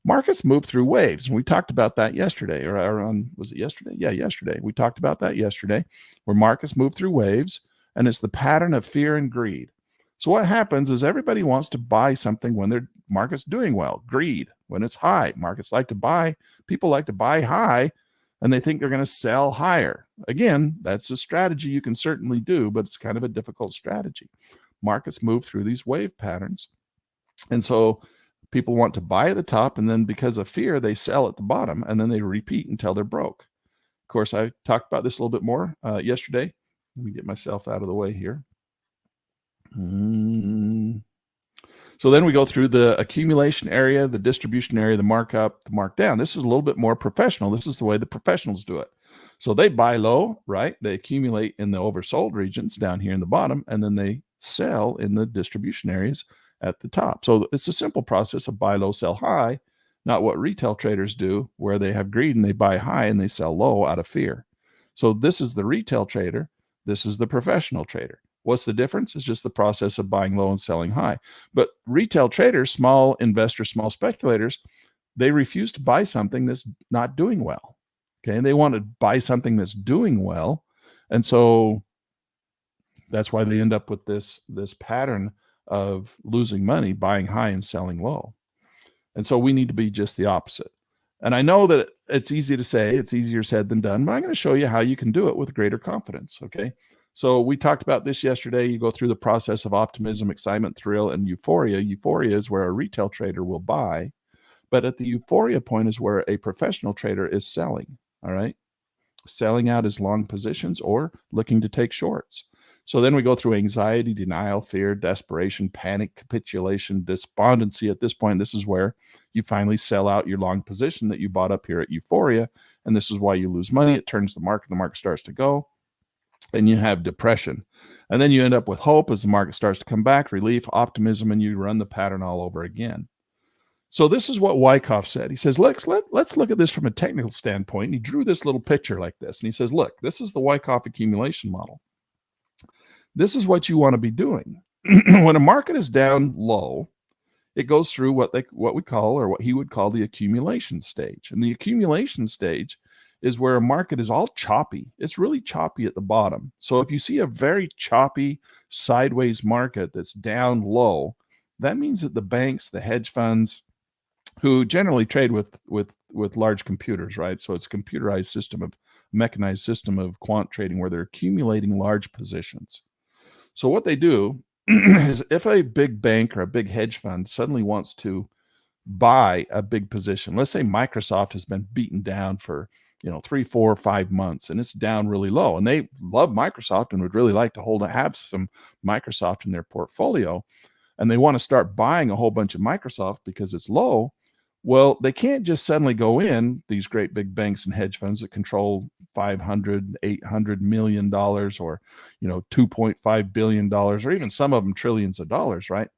Markets move through waves, and we talked about that yesterday, or on, was it yesterday? Yeah, yesterday. We talked about that yesterday, where markets move through waves, and it's the pattern of fear and greed. So what happens is everybody wants to buy something when their market's doing well. Greed, when it's high. Markets like to buy, people like to buy high, and they think they're going to sell higher. Again, that's a strategy you can certainly do, but it's kind of a difficult strategy. Markets move through these wave patterns, and so people want to buy at the top, and then because of fear, they sell at the bottom, and then they repeat until they're broke. Of course, I talked about this a little bit more yesterday. Let me get myself out of the way here. So then we go through the accumulation area, the distribution area, the markup, the markdown. This is a little bit more professional. This is the way the professionals do it. So they buy low, right? They accumulate in the oversold regions down here in the bottom, and then they sell in the distribution areas at the top. So it's a simple process of buy low, sell high, not what retail traders do, where they have greed and they buy high and they sell low out of fear. So this is the retail trader. This is the professional trader. What's the difference? It's just the process of buying low and selling high. But retail traders, small investors, small speculators, they refuse to buy something that's not doing well. Okay, and they want to buy something that's doing well. And so that's why they end up with this pattern of losing money, buying high and selling low. And so we need to be just the opposite. And I know that it's easy to say, it's easier said than done, but I'm going to show you how you can do it with greater confidence. Okay. So we talked about this yesterday. You go through the process of optimism, excitement, thrill, and euphoria. Euphoria is where a retail trader will buy, but at the euphoria point is where a professional trader is selling. All right. Selling out his long positions or looking to take shorts. So then we go through anxiety, denial, fear, desperation, panic, capitulation, despondency. At this point, this is where you finally sell out your long position that you bought up here at euphoria. And this is why you lose money. It turns the market starts to go, and you have depression. And then you end up with hope as the market starts to come back, relief, optimism, and you run the pattern all over again. So this is what Wyckoff said. He says, let's look at this from a technical standpoint. And he drew this little picture like this. And he says, look, this is the Wyckoff accumulation model. This is what you want to be doing. When a market is down low, it goes through what we call, or what he would call, the accumulation stage. And the accumulation stage is where a market is all choppy. It's really choppy at the bottom. So if you see a very choppy sideways market that's down low, that means that the banks, the hedge funds, who generally trade with large computers, right? So it's a computerized mechanized system of quant trading where they're accumulating large positions. So what they do is, if a big bank or a big hedge fund suddenly wants to buy a big position, let's say Microsoft has been beaten down for 3, 4, 5 months, and it's down really low, and they love Microsoft and would really like to have some Microsoft in their portfolio, and they want to start buying a whole bunch of Microsoft because it's low. Well, they can't just suddenly go in, these great big banks and hedge funds that control $500, $800 million, or $2.5 billion, or even some of them trillions of dollars, right?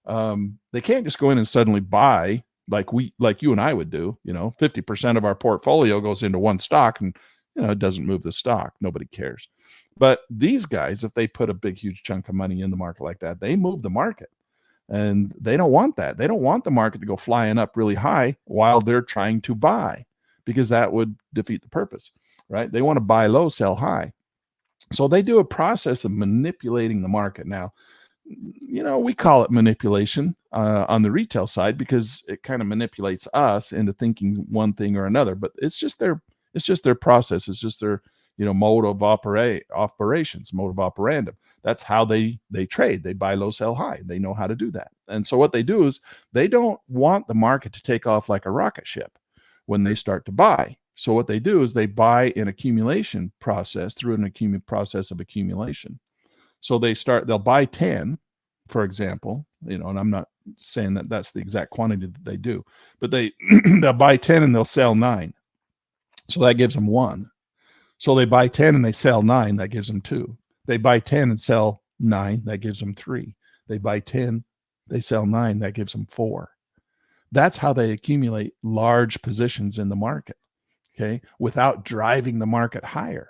They can't just go in and suddenly buy like you and I would do. 50% of our portfolio goes into one stock, and it doesn't move the stock. Nobody cares. But these guys, if they put a big, huge chunk of money in the market like that, they move the market. And they don't want that. They don't want the market to go flying up really high while they're trying to buy, because that would defeat the purpose, right? They want to buy low, sell high. So they do a process of manipulating the market. Now, we call it manipulation on the retail side because it kind of manipulates us into thinking one thing or another, but it's just their process. It's just their mode of operations, mode of operandum. That's how they trade. They buy low, sell high. They know how to do that. And so what they do is they don't want the market to take off like a rocket ship when they start to buy. So what they do is they buy an accumulation process through an process of accumulation. So they'll buy 10, for example, and I'm not saying that that's the exact quantity that they do, but they'll buy 10 and they'll sell 9. So that gives them 1. So they buy 10 and they sell 9, that gives them 2. They buy 10 and sell 9, that gives them 3. They buy 10, they sell 9, that gives them 4. That's how they accumulate large positions in the market, okay, without driving the market higher.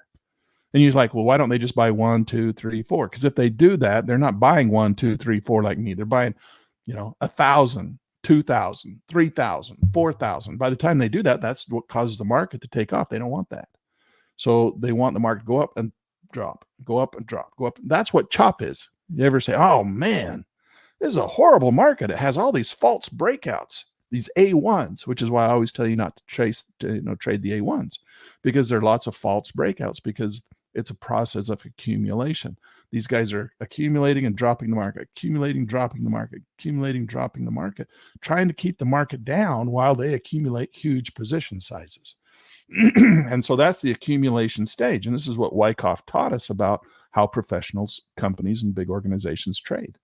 And you're like, well, why don't they just buy 1, 2, 3, 4? Because if they do that, they're not buying 1, 2, 3, 4 like me. They're buying, 1,000, 2,000, 3,000, 4,000. By the time they do that, that's what causes the market to take off. They don't want that. So they want the market to go up and drop, go up and drop, go up. That's what chop is. You ever say, oh man, this is a horrible market. It has all these false breakouts, these A1s, which is why I always tell you not to trade the A1s, because there are lots of false breakouts, because it's a process of accumulation. These guys are accumulating and dropping the market, accumulating, dropping the market, accumulating, dropping the market, trying to keep the market down while they accumulate huge position sizes. And so that's the accumulation stage. And this is what Wyckoff taught us about how professionals, companies, and big organizations trade.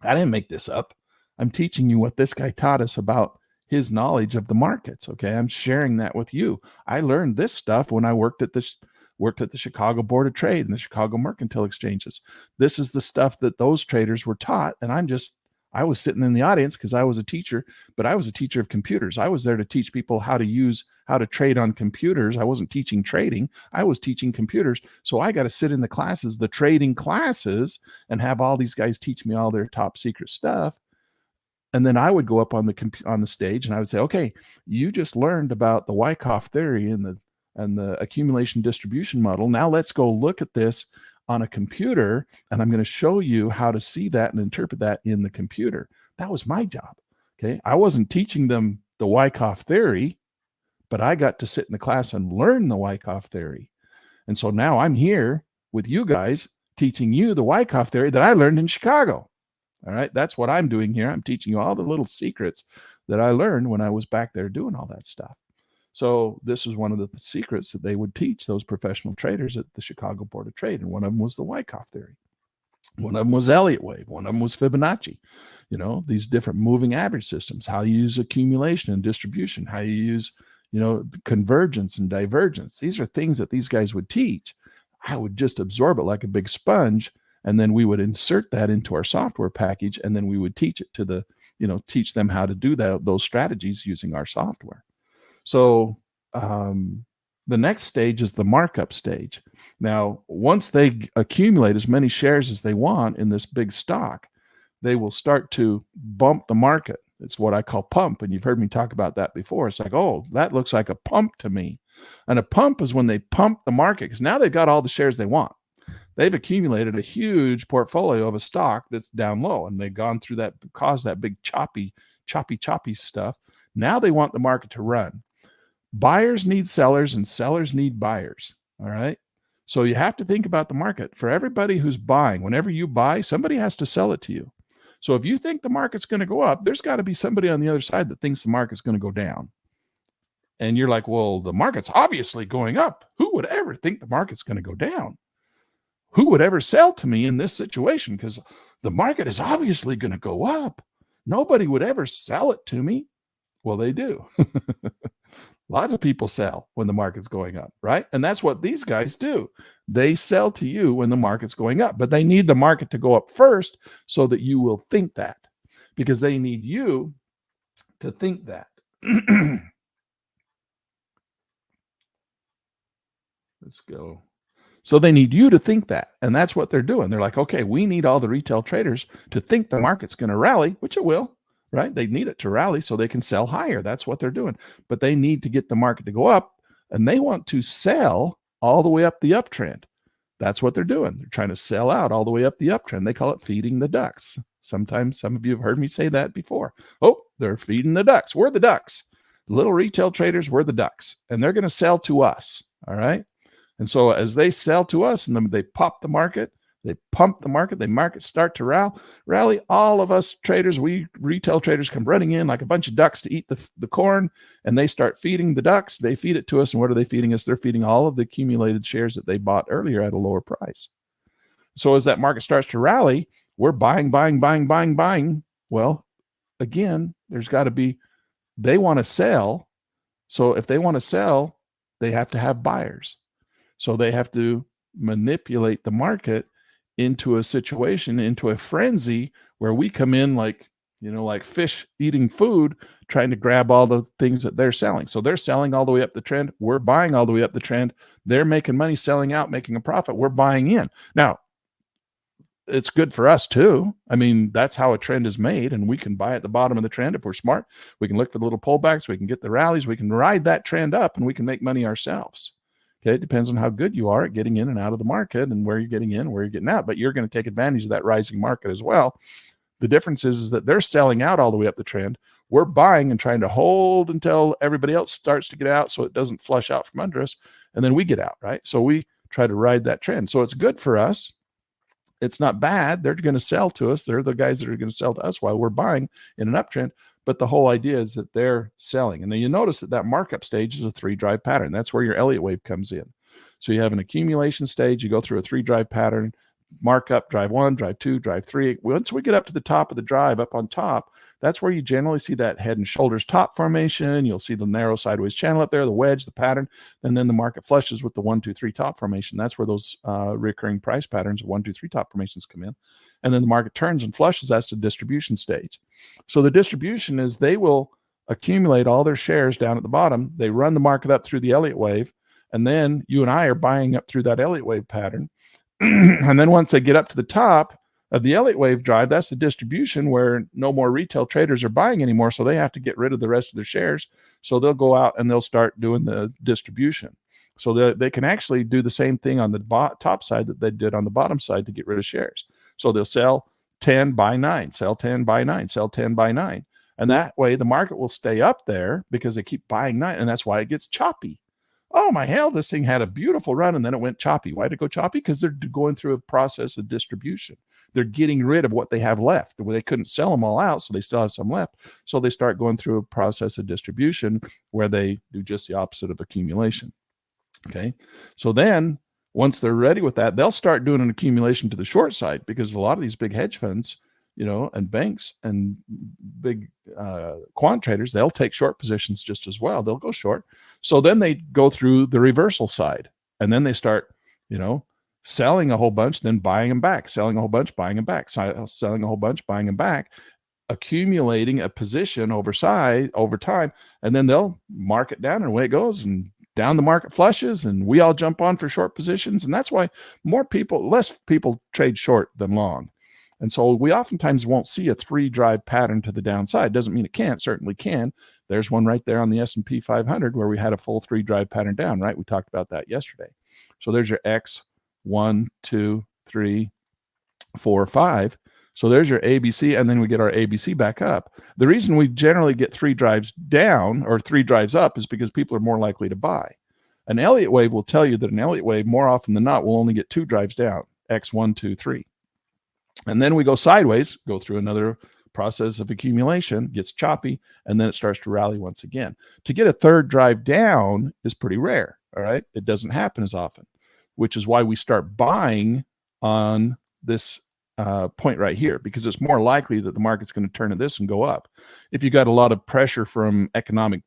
I didn't make this up. I'm teaching you what this guy taught us about his knowledge of the markets. Okay. I'm sharing that with you. I learned this stuff when I worked at the Chicago Board of Trade and the Chicago Mercantile Exchanges. This is the stuff that those traders were taught. And I was sitting in the audience because I was a teacher, but I was a teacher of computers. I was there to teach people how to trade on computers. I wasn't teaching trading. I was teaching computers. So I got to sit in the classes, the trading classes, and have all these guys teach me all their top secret stuff. And then I would go up on the stage and I would say, okay, you just learned about the Wyckoff theory and the accumulation distribution model. Now let's go look at this on a computer, and I'm going to show you how to see that and interpret that in the computer. That was my job. Okay. I wasn't teaching them the Wyckoff theory, but I got to sit in the class and learn the Wyckoff theory. And so now I'm here with you guys teaching you the Wyckoff theory that I learned in Chicago. All right. That's what I'm doing here. I'm teaching you all the little secrets that I learned when I was back there doing all that stuff. So this is one of the secrets that they would teach those professional traders at the Chicago Board of Trade. And one of them was the Wyckoff theory. One of them was Elliott wave. One of them was Fibonacci. These different moving average systems, how you use accumulation and distribution, how you use, convergence and divergence. These are things that these guys would teach. I would just absorb it like a big sponge. And then we would insert that into our software package. And then we would teach it teach them how to do those strategies using our software. So the next stage is the markup stage. Now, once they accumulate as many shares as they want in this big stock, they will start to bump the market. It's what I call pump. And you've heard me talk about that before. It's like, oh, that looks like a pump to me. And a pump is when they pump the market, because now they've got all the shares they want. They've accumulated a huge portfolio of a stock that's down low, and they've gone through that, caused that big choppy stuff. Now they want the market to run. Buyers need sellers and sellers need buyers. All right. So you have to think about the market. For everybody who's buying, whenever you buy, somebody has to sell it to you. So if you think the market's going to go up, there's got to be somebody on the other side that thinks the market's going to go down. And you're like, well, the market's obviously going up. Who would ever think the market's going to go down? Who would ever sell to me in this situation? Because the market is obviously going to go up. Nobody would ever sell it to me. Well, they do. Lots of people sell when the market's going up, right? And that's what these guys do. They sell to you when the market's going up, but they need the market to go up first so that you will think that, because they need you to think that. Let's go. So they need you to think that. And that's what they're doing. They're like, okay, we need all the retail traders to think the market's going to rally, which it will. Right? They need it to rally so they can sell higher. That's what they're doing. But they need to get the market to go up, and they want to sell all the way up the uptrend. That's what they're doing. They're trying to sell out all the way up the uptrend. They call it feeding the ducks. Sometimes some of you have heard me say that before. Oh, they're feeding the ducks. We're the ducks. The little retail traders, we're the ducks. And they're going to sell to us. All right. And so as they sell to us and then they pop the market, they pump the market, the market start to rally. All of us traders, we retail traders come running in like a bunch of ducks to eat the corn, and they start feeding the ducks. They feed it to us. And what are they feeding us? They're feeding all of the accumulated shares that they bought earlier at a lower price. So as that market starts to rally, we're buying. Well, again, there's got to be, they want to sell. So if they want to sell, they have to have buyers. So they have to manipulate the market into a situation, into a frenzy where we come in like, like fish eating food, trying to grab all the things that they're selling. So they're selling all the way up the trend. We're buying all the way up the trend. They're making money, selling out, making a profit. We're buying in. Now, it's good for us too. I mean, that's how a trend is made, and we can buy at the bottom of the trend if we're smart. We can look for the little pullbacks. We can get the rallies. We can ride that trend up, and we can make money ourselves. Okay, it depends on how good you are at getting in and out of the market and where you're getting in, where you're getting out. But you're going to take advantage of that rising market as well. The difference is that they're selling out all the way up the trend. We're buying and trying to hold until everybody else starts to get out so it doesn't flush out from under us, and then we get out, right? So we try to ride that trend. So it's good for us. It's not bad. They're going to sell to us. They're the guys that are going to sell to us while we're buying in an uptrend. But the whole idea is that they're selling. And then you notice that markup stage is a 3-drive pattern. That's where your Elliott wave comes in. So you have an accumulation stage. You go through a 3-drive pattern, markup, drive 1, drive 2, drive 3. Once we get up to the top of the drive, up on top, that's where you generally see that head and shoulders top formation. You'll see the narrow sideways channel up there, the wedge, the pattern, and then the market flushes with the 1, 2, 3 top formation. That's where those recurring price patterns of 1, 2, 3 top formations come in. And then the market turns and flushes. That's the distribution stage. So the distribution is they will accumulate all their shares down at the bottom. They run the market up through the Elliott wave, and then you and I are buying up through that Elliott wave pattern. And then once they get up to the top of the Elliott wave drive, that's the distribution where no more retail traders are buying anymore. So they have to get rid of the rest of their shares. So they'll go out and they'll start doing the distribution. So they can actually do the same thing on the top side that they did on the bottom side to get rid of shares. So they'll sell 10, buy 9, sell 10, buy 9, sell 10, buy 9. And that way the market will stay up there because they keep buying 9. And that's why it gets choppy. Oh my hell, this thing had a beautiful run and then it went choppy. Why did it go choppy? Because they're going through a process of distribution. They're getting rid of what they have left. They couldn't sell them all out, so they still have some left. So they start going through a process of distribution where they do just the opposite of accumulation. Okay. So then once they're ready with that, they'll start doing an accumulation to the short side, because a lot of these big hedge funds, and banks and big quant traders, they'll take short positions just as well. They'll go short. So then they go through the reversal side, and then they start, selling a whole bunch, then buying them back, selling a whole bunch, buying them back, selling a whole bunch, buying them back, accumulating a position over time, and then they'll mark it down, and away it goes, and down the market flushes, and we all jump on for short positions. And that's why less people trade short than long. And so we oftentimes won't see a 3-drive pattern to the downside. Doesn't mean it can't, certainly can. There's one right there on the S&P 500 where we had a full 3-drive pattern down, right? We talked about that yesterday. So there's your X, 1, 2, 3, 4, 5. So there's your ABC, and then we get our ABC back up. The reason we generally get 3 drives down or 3 drives up is because people are more likely to buy. An Elliott wave will tell you that an Elliott wave, more often than not, will only get 2 drives down, X, 1, 2, 3. And then we go sideways, go through another process of accumulation, gets choppy, and then it starts to rally once again. To get a 3rd drive down is pretty rare, all right? It doesn't happen as often, which is why we start buying on this point right here, because it's more likely that the market's going to turn at this and go up. If you got a lot of pressure from economic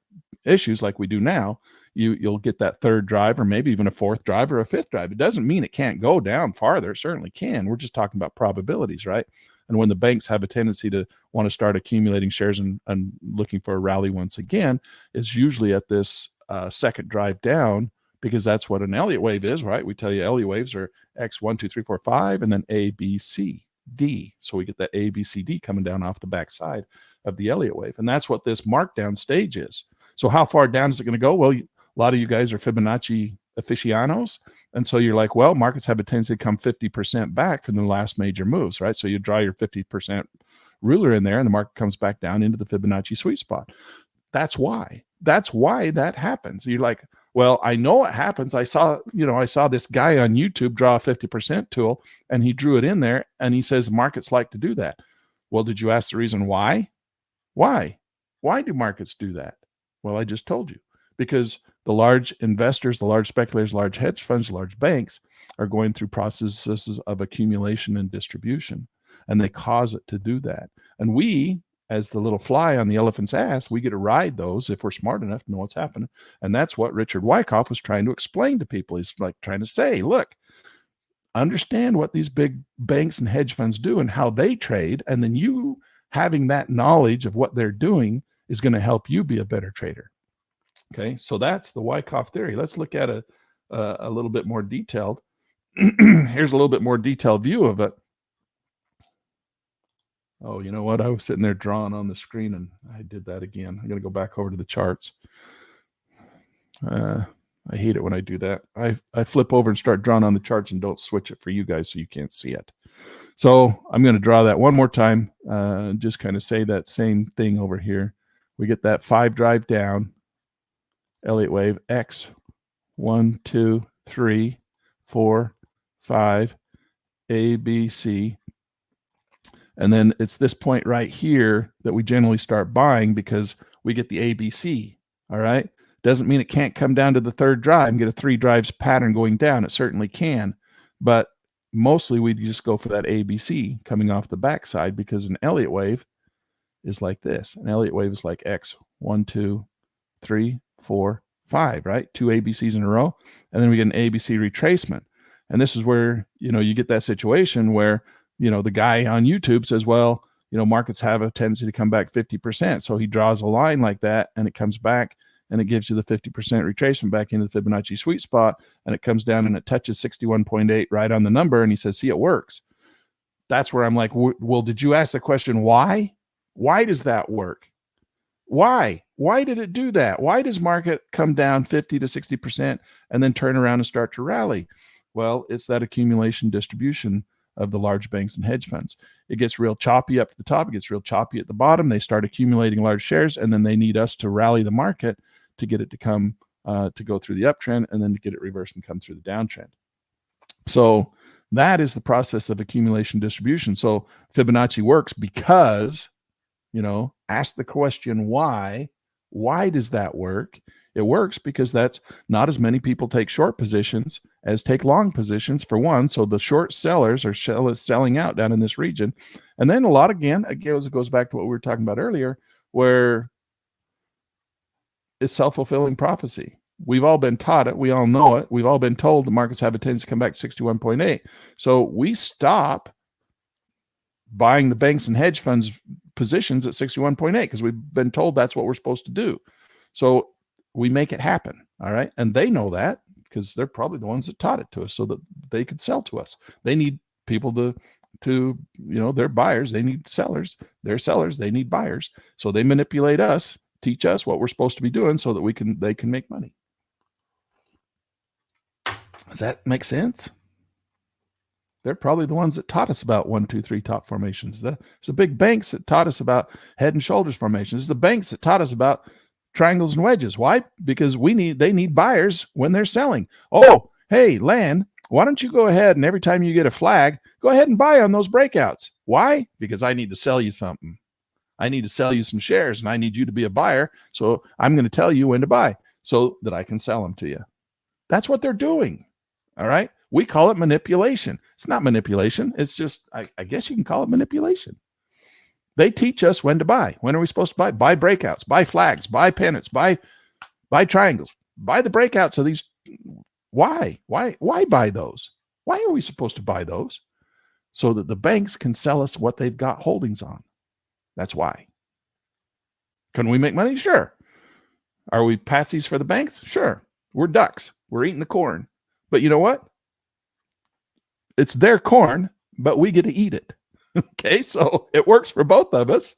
issues like we do now, you'll get that 3rd drive, or maybe even a 4th drive or a 5th drive. It doesn't mean it can't go down farther. It certainly can. We're just talking about probabilities, right? And when the banks have a tendency to want to start accumulating shares and looking for a rally once again, it's usually at this 2nd drive down, because that's what an Elliott wave is, right? We tell you Elliott waves are X, 1, 2, 3, 4, 5, and then A, B, C, D. So we get that A, B, C, D coming down off the backside of the Elliott wave. And that's what this markdown stage is. So how far down is it going to go? Well, a lot of you guys are Fibonacci aficionados. And so you're like, well, markets have a tendency to come 50% back from the last major moves, right? So you draw your 50% ruler in there, and the market comes back down into the Fibonacci sweet spot. That's why that happens. You're like, Well, I know it happens. I saw this guy on YouTube draw a 50% tool, and he drew it in there, and he says markets like to do that. Well, did you ask the reason why? Why? Why do markets do that? Well, I just told you. Because the large investors, the large speculators, large hedge funds, large banks are going through processes of accumulation and distribution, and they cause it to do that. And we, as the little fly on the elephant's ass, we get to ride those if we're smart enough to know what's happening. And that's what Richard Wyckoff was trying to explain to people. He's like trying to say, look, understand what these big banks and hedge funds do and how they trade, and then you having that knowledge of what they're doing is going to help you be a better trader. Okay, so that's the Wyckoff theory. Let's look at a little bit more detailed. Here's a little bit more detailed view of it. Oh, you know what? I was sitting there drawing on the screen, and I did that again. I'm going to go back over to the charts. I hate it when I do that. I flip over and start drawing on the charts and don't switch it for you guys so you can't see it. So I'm going to draw that one more time, just kind of say that same thing over here. We get that 5 drive down, Elliott wave, X, 1, 2, 3, 4, 5, A, B, C. And then it's this point right here that we generally start buying because we get the ABC, all right? Doesn't mean it can't come down to the 3rd drive and get a 3 drives pattern going down. It certainly can, but mostly we just go for that ABC coming off the backside because an Elliott wave is like this. An Elliott wave is like X, 1, 2, 3, 4, 5, right? 2 ABCs in a row. And then we get an ABC retracement. And this is where, you get that situation where, the guy on YouTube says, well, markets have a tendency to come back 50%. So he draws a line like that and it comes back and it gives you the 50% retracement back into the Fibonacci sweet spot. And it comes down and it touches 61.8 right on the number. And he says, see, it works. That's where I'm like, well, did you ask the question, why? Why does that work? Why? Why did it do that? Why does market come down 50 to 60% and then turn around and start to rally? Well, it's that accumulation distribution of the large banks and hedge funds. It gets real choppy up at the top. It gets real choppy at the bottom. They start accumulating large shares, and then they need us to rally the market to get it to come to go through the uptrend and then to get it reversed and come through the downtrend. So that is the process of accumulation distribution. So Fibonacci works because, ask the question, why? Why does that work? It works because that's not as many people take short positions as take long positions, for one. So the short sellers are selling out down in this region. And then a lot, again, it goes back to what we were talking about earlier, where it's self-fulfilling prophecy. We've all been taught it. We all know it. We've all been told the markets have a tendency to come back 61.8. So we stop buying the banks and hedge funds positions at 61.8 because we've been told that's what we're supposed to do. So we make it happen. All right. And they know that because they're probably the ones that taught it to us so that they could sell to us. They need people to they're buyers. They need sellers. They're sellers. They need buyers. So they manipulate us, teach us what we're supposed to be doing so that they can make money. Does that make sense? They're probably the ones that taught us about 1, 2, 3 top formations. It's the big banks that taught us about head and shoulders formations. It's the banks that taught us about triangles and wedges. Why? Because they need buyers when they're selling. Oh, hey, Lan, why don't you go ahead and every time you get a flag, go ahead and buy on those breakouts. Why? Because I need to sell you something. I need to sell you some shares and I need you to be a buyer. So I'm going to tell you when to buy so that I can sell them to you. That's what they're doing. All right. We call it manipulation. It's not manipulation. It's just, I guess you can call it manipulation. They teach us when to buy. When are we supposed to buy? Buy breakouts, buy flags, buy pennants, buy triangles, buy the breakouts of these. Why? Why buy those? Why are we supposed to buy those? So that the banks can sell us what they've got holdings on. That's why. Can we make money? Sure. Are we patsies for the banks? Sure. We're ducks. We're eating the corn. But you know what? It's their corn, but we get to eat it. Okay, so it works for both of us.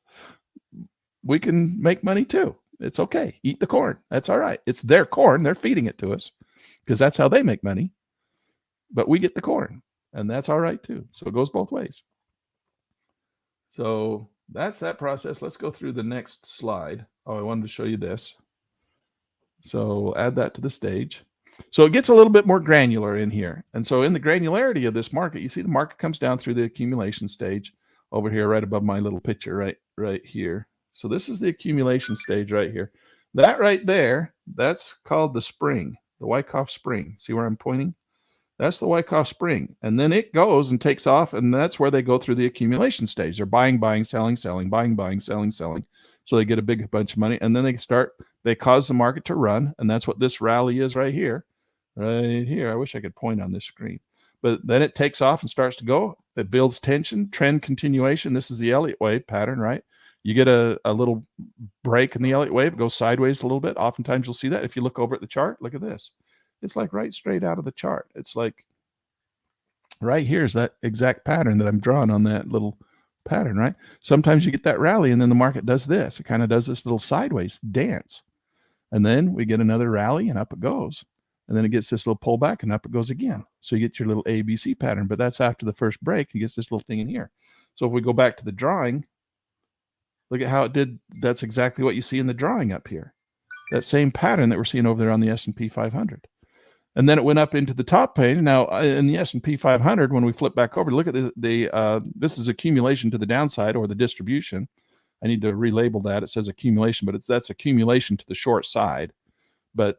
We can make money too. It's okay. Eat the corn. That's all right. It's their corn. They're feeding it to us because that's how they make money. But we get the corn, and that's all right too. So it goes both ways. So that's that process. Let's go through the next slide. Oh, I wanted to show you this. So add that to the stage. So it gets a little bit more granular in here. And so in the granularity of this market, you see the market comes down through the accumulation stage over here, right above my little picture, right here. So this is the accumulation stage right here. That right there, that's called the spring, the Wyckoff spring. See where I'm pointing? That's the Wyckoff spring. And then it goes and takes off, and that's where they go through the accumulation stage. They're buying, selling, buying, selling. So they get a big bunch of money, and then they cause the market to run, and that's what this rally is right here. Right here. I wish I could point on this screen. But then it takes off and starts to go. It builds tension, trend continuation. This is the Elliott wave pattern, right? You get a little break in the Elliott wave, it goes sideways a little bit. Oftentimes you'll see that. If you look over at the chart, look at this. It's like right straight out of the chart. It's like right here is that exact pattern that I'm drawing on that little pattern, right? Sometimes you get that rally and then the market does this. It kind of does this little sideways dance. And then we get another rally and up it goes. And then it gets this little pullback and up it goes again. So you get your little ABC pattern, but that's after the first break. You get this little thing in here. So if we go back to the drawing, look at how it did. That's exactly what you see in the drawing up here. That same pattern that we're seeing over there on the S&P 500. And then it went up into the top pane. Now in the S&P 500, when we flip back over, look at this is accumulation to the downside or the distribution. I need to relabel that. It says accumulation, but that's accumulation to the short side. But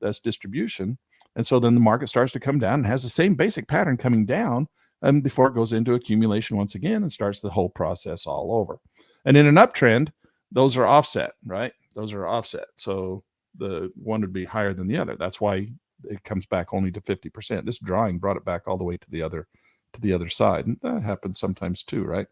that's distribution. And so then the market starts to come down and has the same basic pattern coming down and before it goes into accumulation once again and starts the whole process all over. And in an uptrend, those are offset, right? Those are offset. So the one would be higher than the other. That's why it comes back only to 50%. This drawing brought it back all the way to the other side. And that happens sometimes too, right?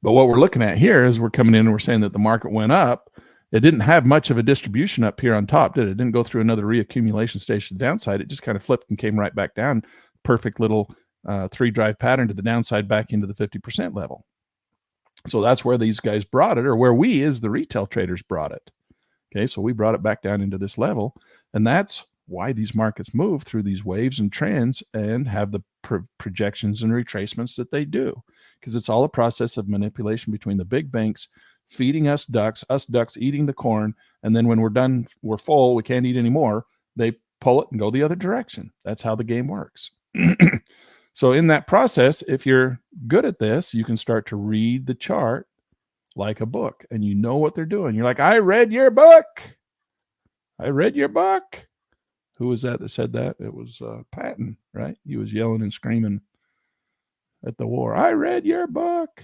But what we're looking at here is we're coming in and we're saying that the market went up. It didn't have much of a distribution up here on top, did it? It didn't go through another reaccumulation stage to the downside. It just kind of flipped and came right back down. Perfect little three drive pattern to the downside back into the 50% level. So that's where these guys brought it, or where we as the retail traders brought it. Okay, so we brought it back down into this level. And that's why these markets move through these waves and trends and have the projections and retracements that they do. Because it's all a process of manipulation between the big banks feeding us ducks eating the corn, and then when we're done, we're full, we can't eat anymore, they pull it and go the other direction. That's how the game works. So in that process, if you're good at this, you can start to read the chart like a book, and you know what they're doing. You're like, I read your book. Who was that said that? It was Patton, right? He was yelling and screaming at the war, I read your book.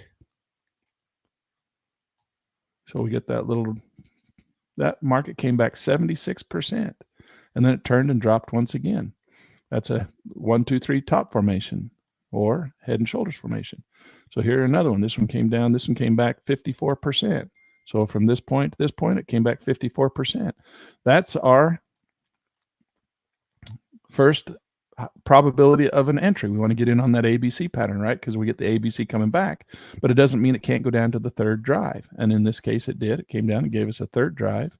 So we get that market came back 76%, and then it turned and dropped once again. That's a 1, 2, 3 top formation or head and shoulders formation. So here another one. This one came down. This one came back 54%. So from this point to this point, it came back 54%. That's our first probability of an entry. We want to get in on that ABC pattern, right? Because we get the ABC coming back, but it doesn't mean it can't go down to the third drive. And in this case, it did. It came down and gave us a third drive.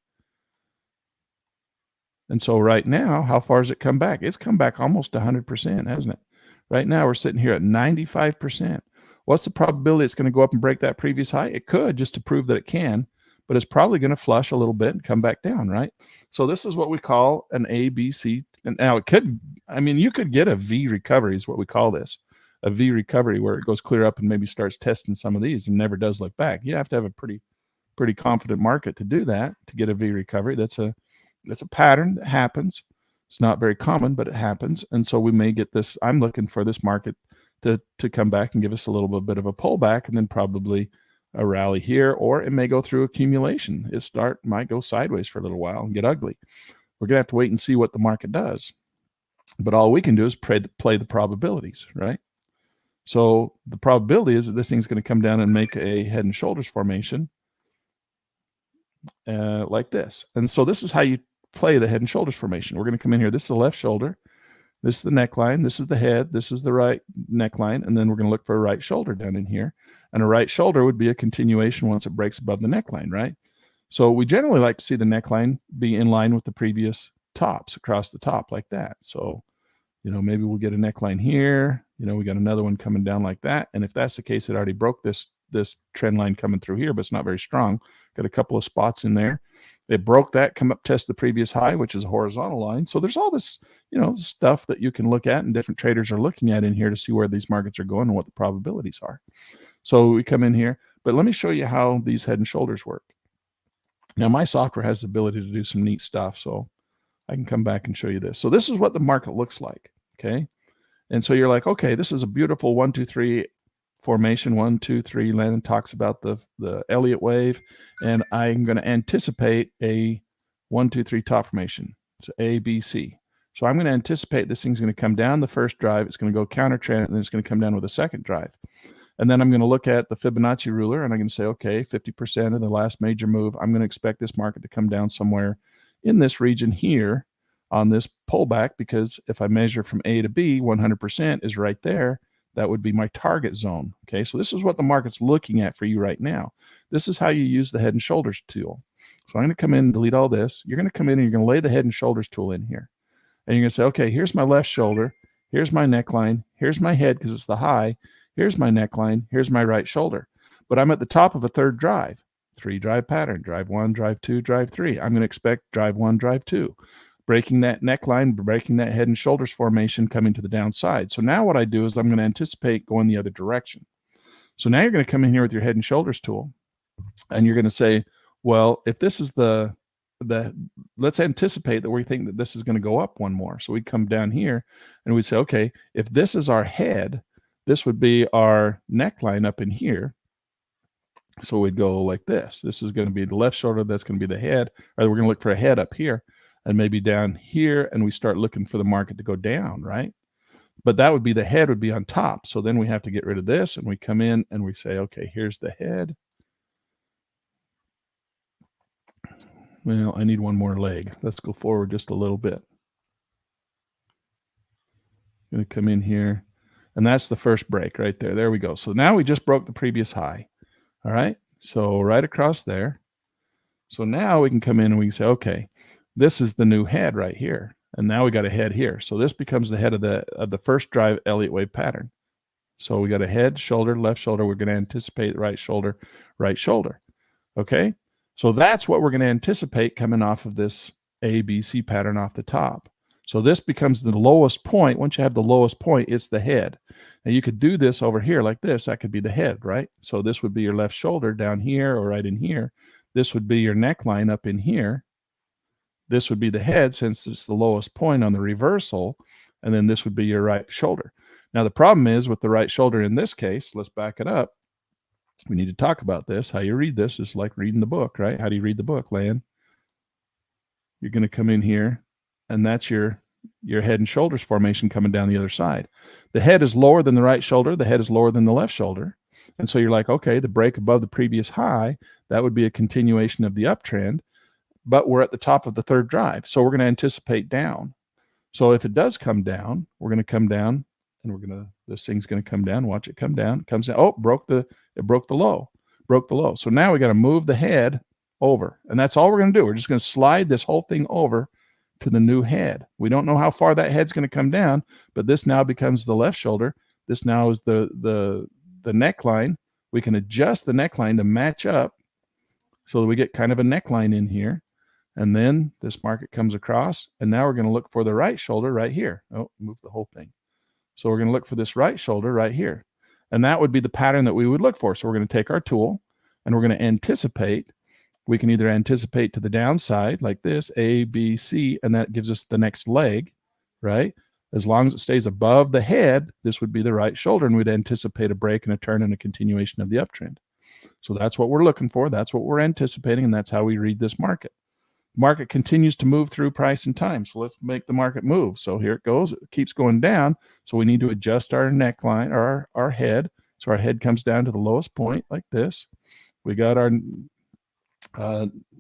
And so right now, how far has it come back? It's come back almost 100%, hasn't it? Right now, we're sitting here at 95%. What's the probability it's going to go up and break that previous high? It could, just to prove that it can, but it's probably going to flush a little bit and come back down, right? So this is what we call an ABC. And now it could, I mean, you could get a V recovery is what we call this, a V recovery where it goes clear up and maybe starts testing some of these and never does look back. You have to have a pretty confident market to do that, to get a V recovery. That's a pattern that happens. It's not very common, but it happens. And so we may get this. I'm looking for this market to come back and give us a little bit of a pullback, and then probably a rally here, or it may go through accumulation. Might go sideways for a little while and get ugly. We're going to have to wait and see what the market does. But all we can do is play the probabilities, right? So the probability is that this thing's going to come down and make a head and shoulders formation like this. And so this is how you play the head and shoulders formation. We're going to come in here. This is the left shoulder. This is the neckline. This is the head. This is the right neckline. And then we're going to look for a right shoulder down in here. And a right shoulder would be a continuation once it breaks above the neckline, right? So we generally like to see the neckline be in line with the previous tops across the top like that. So, maybe we'll get a neckline here. We got another one coming down like that. And if that's the case, it already broke this trend line coming through here, but it's not very strong. Got a couple of spots in there. It broke that, come up, test the previous high, which is a horizontal line. So there's all this, stuff that you can look at and different traders are looking at in here to see where these markets are going and what the probabilities are. So we come in here, but let me show you how these head and shoulders work. Now my software has the ability to do some neat stuff, so I can come back and show you this. So this is what the market looks like, okay? And so you're like, okay, this is a beautiful 1, 2, 3 formation. 1, 2, 3. Lan talks about the Elliott wave, and I'm going to anticipate a 1, 2, 3 top formation. So A, B, C. So I'm going to anticipate this thing's going to come down the first drive. It's going to go counter trend, and then it's going to come down with a second drive. And then I'm going to look at the Fibonacci ruler, and I'm going to say, okay, 50% of the last major move. I'm going to expect this market to come down somewhere in this region here on this pullback, because if I measure from A to B, 100% is right there. That would be my target zone. Okay, so this is what the market's looking at for you right now. This is how you use the head and shoulders tool. So I'm going to come in and delete all this. You're going to come in and you're going to lay the head and shoulders tool in here. And you're going to say, okay, here's my left shoulder. Here's my neckline. Here's my head because it's the high. Here's my neckline. Here's my right shoulder. But I'm at the top of a third drive. 3-drive pattern. Drive 1, drive 2, drive 3. I'm going to expect drive 1, drive 2. Breaking that neckline, breaking that head and shoulders formation, coming to the downside. So now what I do is I'm going to anticipate going the other direction. So now you're going to come in here with your head and shoulders tool, and you're going to say, well, if this is let's anticipate that we think that this is going to go up one more. So we come down here and we say, okay, if this is our head, this would be our neckline up in here. So we'd go like this. This is going to be the left shoulder. That's going to be the head. Or we're going to look for a head up here and maybe down here. And we start looking for the market to go down, right? But that would be the head would be on top. So then we have to get rid of this. And we come in and we say, okay, here's the head. Well, I need one more leg. Let's go forward just a little bit. I'm going to come in here. And that's the first break right there. There we go. So now we just broke the previous high. All right, so right across there. So now we can come in and we can say, okay, this is the new head right here. And now we got a head here. So this becomes the head of the first drive Elliott wave pattern. So we got a head, shoulder, left shoulder. We're going to anticipate right shoulder, right shoulder. Okay, so that's what we're going to anticipate coming off of this ABC pattern off the top. So this becomes the lowest point. Once you have the lowest point, it's the head. Now you could do this over here like this. That could be the head, right? So this would be your left shoulder down here or right in here. This would be your neckline up in here. This would be the head since it's the lowest point on the reversal. And then this would be your right shoulder. Now the problem is with the right shoulder in this case, let's back it up. We need to talk about this. How you read this is like reading the book, right? How do you read the book, Lan? You're going to come in here, and that's your head and shoulders formation coming down the other side. The head is lower than the right shoulder. The head is lower than the left shoulder. And so you're like, okay, the break above the previous high, that would be a continuation of the uptrend, but we're at the top of the third drive. So we're going to anticipate down. So if it does come down, we're going to come down, and this thing's going to come down. Watch it come down. It comes down. Oh, it broke the low. Broke the low. So now we got to move the head over. And that's all we're going to do. We're just going to slide this whole thing over to the new head. We don't know how far that head's going to come down, but this now becomes the left shoulder. This now is the neckline. We can adjust the neckline to match up so that we get kind of a neckline in here. And then this market comes across, and now we're going to look for the right shoulder right here. Oh, move the whole thing. So we're going to look for this right shoulder right here. And that would be the pattern that we would look for. So we're going to take our tool, and we're going to anticipate. We can either anticipate to the downside like this, A, B, C, and that gives us the next leg, right? As long as it stays above the head, this would be the right shoulder, and we'd anticipate a break and a turn and a continuation of the uptrend. So that's what we're looking for. That's what we're anticipating, and that's how we read this market. Market continues to move through price and time. So let's make the market move. So here it goes. It keeps going down. So we need to adjust our neckline or our head. So our head comes down to the lowest point like this. We got our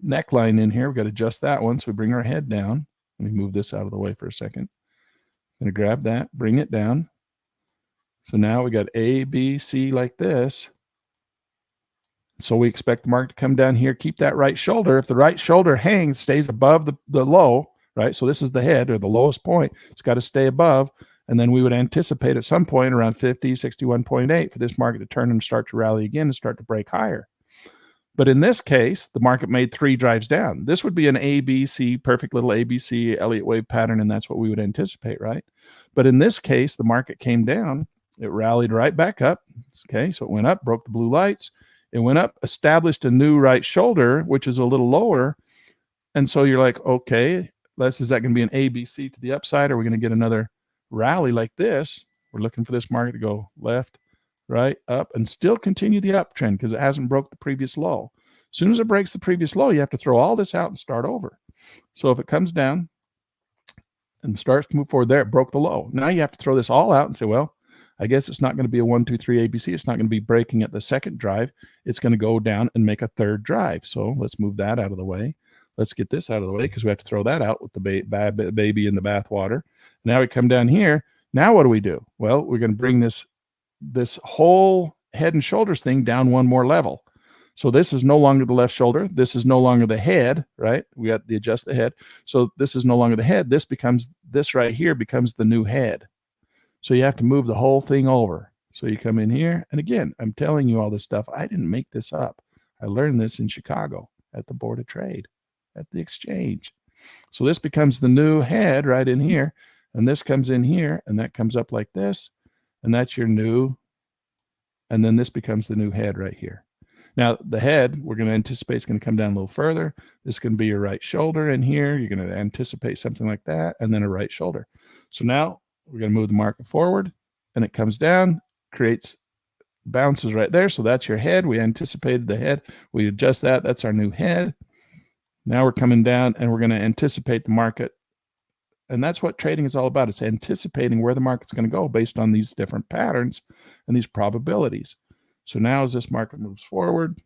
neckline in here. We've got to adjust that one. So we bring our head down. Let me move this out of the way for a second. I'm going to grab that, bring it down. So now we got A, B, C like this. So we expect the market to come down here, keep that right shoulder. If the right shoulder hangs, stays above the low, right? So this is the head or the lowest point. It's got to stay above. And then we would anticipate at some point around 50, 61.8 for this market to turn and start to rally again and start to break higher. But in this case, the market made 3 drives down. This would be an ABC, perfect little ABC Elliott wave pattern, and that's what we would anticipate, right? But in this case, the market came down. It rallied right back up. Okay, so it went up, broke the blue lights. It went up, established a new right shoulder, which is a little lower. And so you're like, okay, is that going to be an ABC to the upside? Or are we going to get another rally like this? We're looking for this market to go left, right, up, and still continue the uptrend because it hasn't broke the previous low. As soon as it breaks the previous low, you have to throw all this out and start over. So if it comes down and starts to move forward there, it broke the low. Now you have to throw this all out and say, well, I guess it's not going to be a 1, 2, 3 ABC. It's not going to be breaking at the second drive. It's going to go down and make a third drive. So let's move that out of the way. Let's get this out of the way because we have to throw that out with the baby in the bathwater. Now we come down here. Now what do? Well, we're going to bring this whole head and shoulders thing down one more level. So this is no longer the left shoulder. This is no longer the head, right? We got to adjust the head. So this is no longer the head. This right here becomes the new head. So you have to move the whole thing over. So you come in here. And again, I'm telling you all this stuff. I didn't make this up. I learned this in Chicago at the Board of Trade, at the exchange. So this becomes the new head right in here. And this comes in here. And that comes up like this. And that's your new. And then this becomes the new head right here. Now, the head, we're going to anticipate it's going to come down a little further. This is going to be your right shoulder in here. You're going to anticipate something like that. And then a right shoulder. So now we're going to move the market forward. And it comes down, creates bounces right there. So that's your head. We anticipated the head. We adjust that. That's our new head. Now we're coming down and we're going to anticipate the market. And that's what trading is all about. It's anticipating where the market's going to go based on these different patterns and these probabilities. So now as this market moves forward,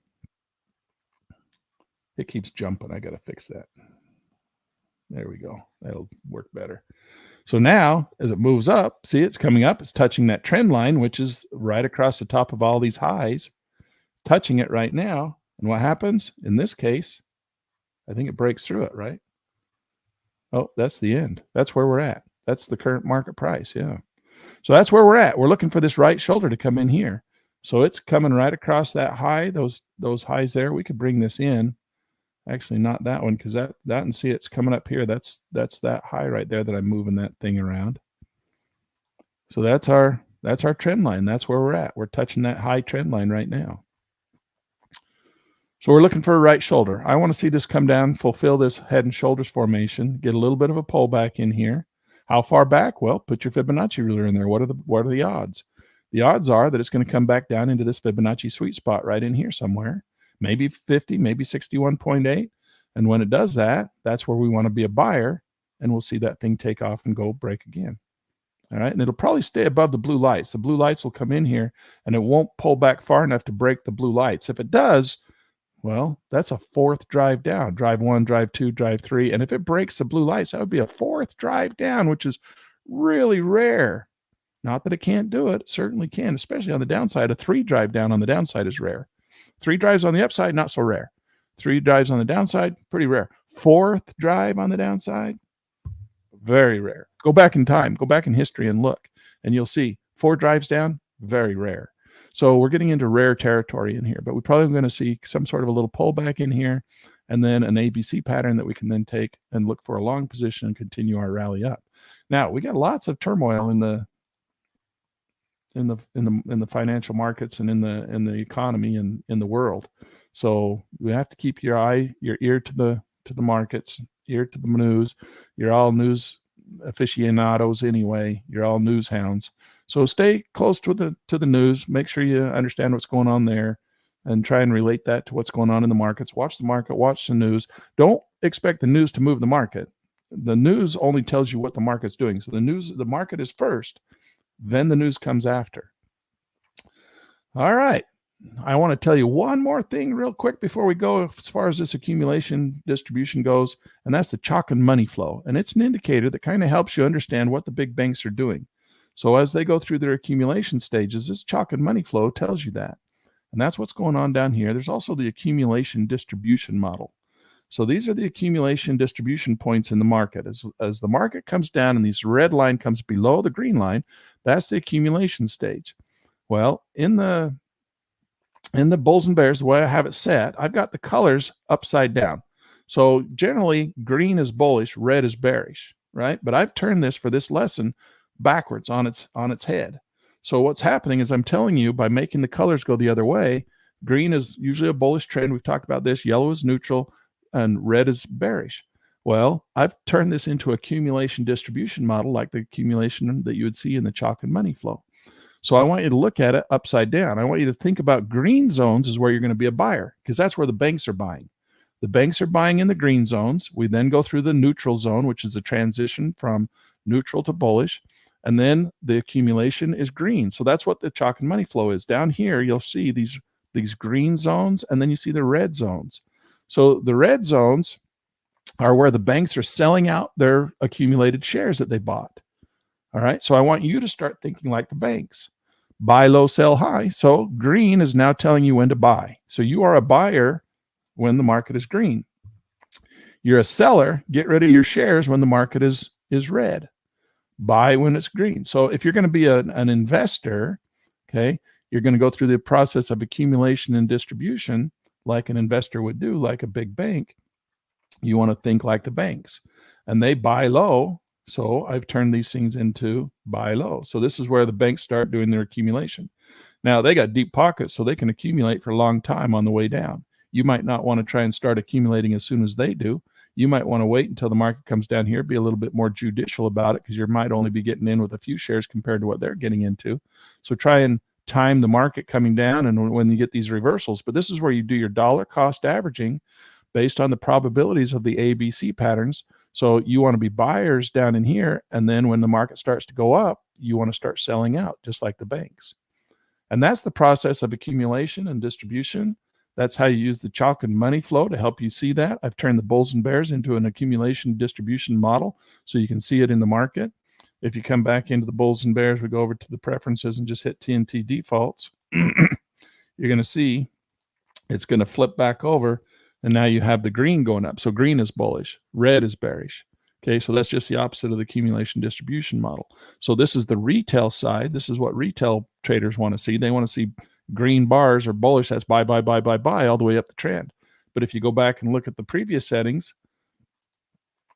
it keeps jumping. I got to fix that. There we go. That'll work better. So now as it moves up, see it's coming up. It's touching that trend line, which is right across the top of all these highs. It's touching it right now. And what happens in this case, I think it breaks through it, right? Oh, that's the end. That's where we're at. That's the current market price. Yeah. So that's where we're at. We're looking for this right shoulder to come in here. So it's coming right across that high, those highs there. We could bring this in. Actually, not that one, because that and see it's coming up here. That's that high right there that I'm moving that thing around. So that's our trend line. That's where we're at. We're touching that high trend line right now. So we're looking for a right shoulder. I want to see this come down, fulfill this head and shoulders formation, get a little bit of a pullback in here. How far back? Well, put your Fibonacci ruler in there. What are the odds? The odds are that it's going to come back down into this Fibonacci sweet spot right in here somewhere, maybe 50, maybe 61.8. And when it does that, that's where we want to be a buyer, and we'll see that thing take off and go break again. All right, and it'll probably stay above the blue lights. The blue lights will come in here, and it won't pull back far enough to break the blue lights. If it does, well, that's a fourth drive down. Drive 1, drive 2, drive 3. And if it breaks the blue lights, that would be a fourth drive down, which is really rare. Not that it can't do it. It certainly can, especially on the downside. A 3 drive down on the downside is rare. 3 drives on the upside, not so rare. 3 drives on the downside, pretty rare. 4th drive on the downside, very rare. Go back in time. Go back in history and look, and you'll see 4 drives down, very rare. So we're getting into rare territory in here, but we're probably going to see some sort of a little pullback in here, and then an ABC pattern that we can then take and look for a long position and continue our rally up. Now we got lots of turmoil in the financial markets and in the economy and in the world. So we have to keep your ear to the markets, ear to the news. You're all news aficionados anyway. You're all news hounds. So stay close to the news. Make sure you understand what's going on there and try and relate that to what's going on in the markets. Watch the market, watch the news. Don't expect the news to move the market. The news only tells you what the market's doing. So the market is first, then the news comes after. All right. I want to tell you one more thing real quick before we go as far as this accumulation distribution goes, and that's the chalk and money flow. And it's an indicator that kind of helps you understand what the big banks are doing. So as they go through their accumulation stages, this chalk and money flow tells you that. And that's what's going on down here. There's also the accumulation distribution model. So these are the accumulation distribution points in the market. As the market comes down and this red line comes below the green line, that's the accumulation stage. Well, in the in the bulls and bears, the way I have it set, I've got the colors upside down. So generally, green is bullish, red is bearish, right? But I've turned this for this lesson backwards on its head. So what's happening is I'm telling you, by making the colors go the other way, green is usually a bullish trend. We've talked about this. Yellow is neutral, and red is bearish. Well, I've turned this into accumulation distribution model, like the accumulation that you would see in the chalk and money flow. So I want you to look at it upside down. I want you to think about green zones is where you're going to be a buyer, because that's where the banks are buying. The banks are buying in the green zones. We then go through the neutral zone, which is the transition from neutral to bullish. And then the accumulation is green. So that's what the chalk and money flow is. Down here, you'll see these green zones, and then you see the red zones. So the red zones are where the banks are selling out their accumulated shares that they bought. All right. So I want you to start thinking like the banks. Buy low, sell high. So green is now telling you when to buy. So you are a buyer when the market is green. You're a seller. Get rid of your shares when the market is red. Buy when it's green. So if you're going to be an investor, okay, you're going to go through the process of accumulation and distribution like an investor would do, like a big bank. You want to think like the banks, and they buy low. So I've turned these things into buy low. So this is where the banks start doing their accumulation. Now they got deep pockets, so they can accumulate for a long time on the way down. You might not want to try and start accumulating as soon as they do. You might want to wait until the market comes down here, be a little bit more judicial about it, because you might only be getting in with a few shares compared to what they're getting into. So try and time the market coming down and when you get these reversals. But this is where you do your dollar cost averaging based on the probabilities of the ABC patterns. So you want to be buyers down in here, and then when the market starts to go up, you want to start selling out, just like the banks. And that's the process of accumulation and distribution. That's how you use the chalk and money flow to help you see that. I've turned the bulls and bears into an accumulation distribution model so you can see it in the market. If you come back into the bulls and bears, we go over to the preferences and just hit TNT defaults. You're going to see it's going to flip back over. And now you have the green going up. So green is bullish, red is bearish. Okay, so that's just the opposite of the accumulation distribution model. So this is the retail side. This is what retail traders want to see. They want to see green bars are bullish. That's buy, buy, buy, buy, buy all the way up the trend. But if you go back and look at the previous settings,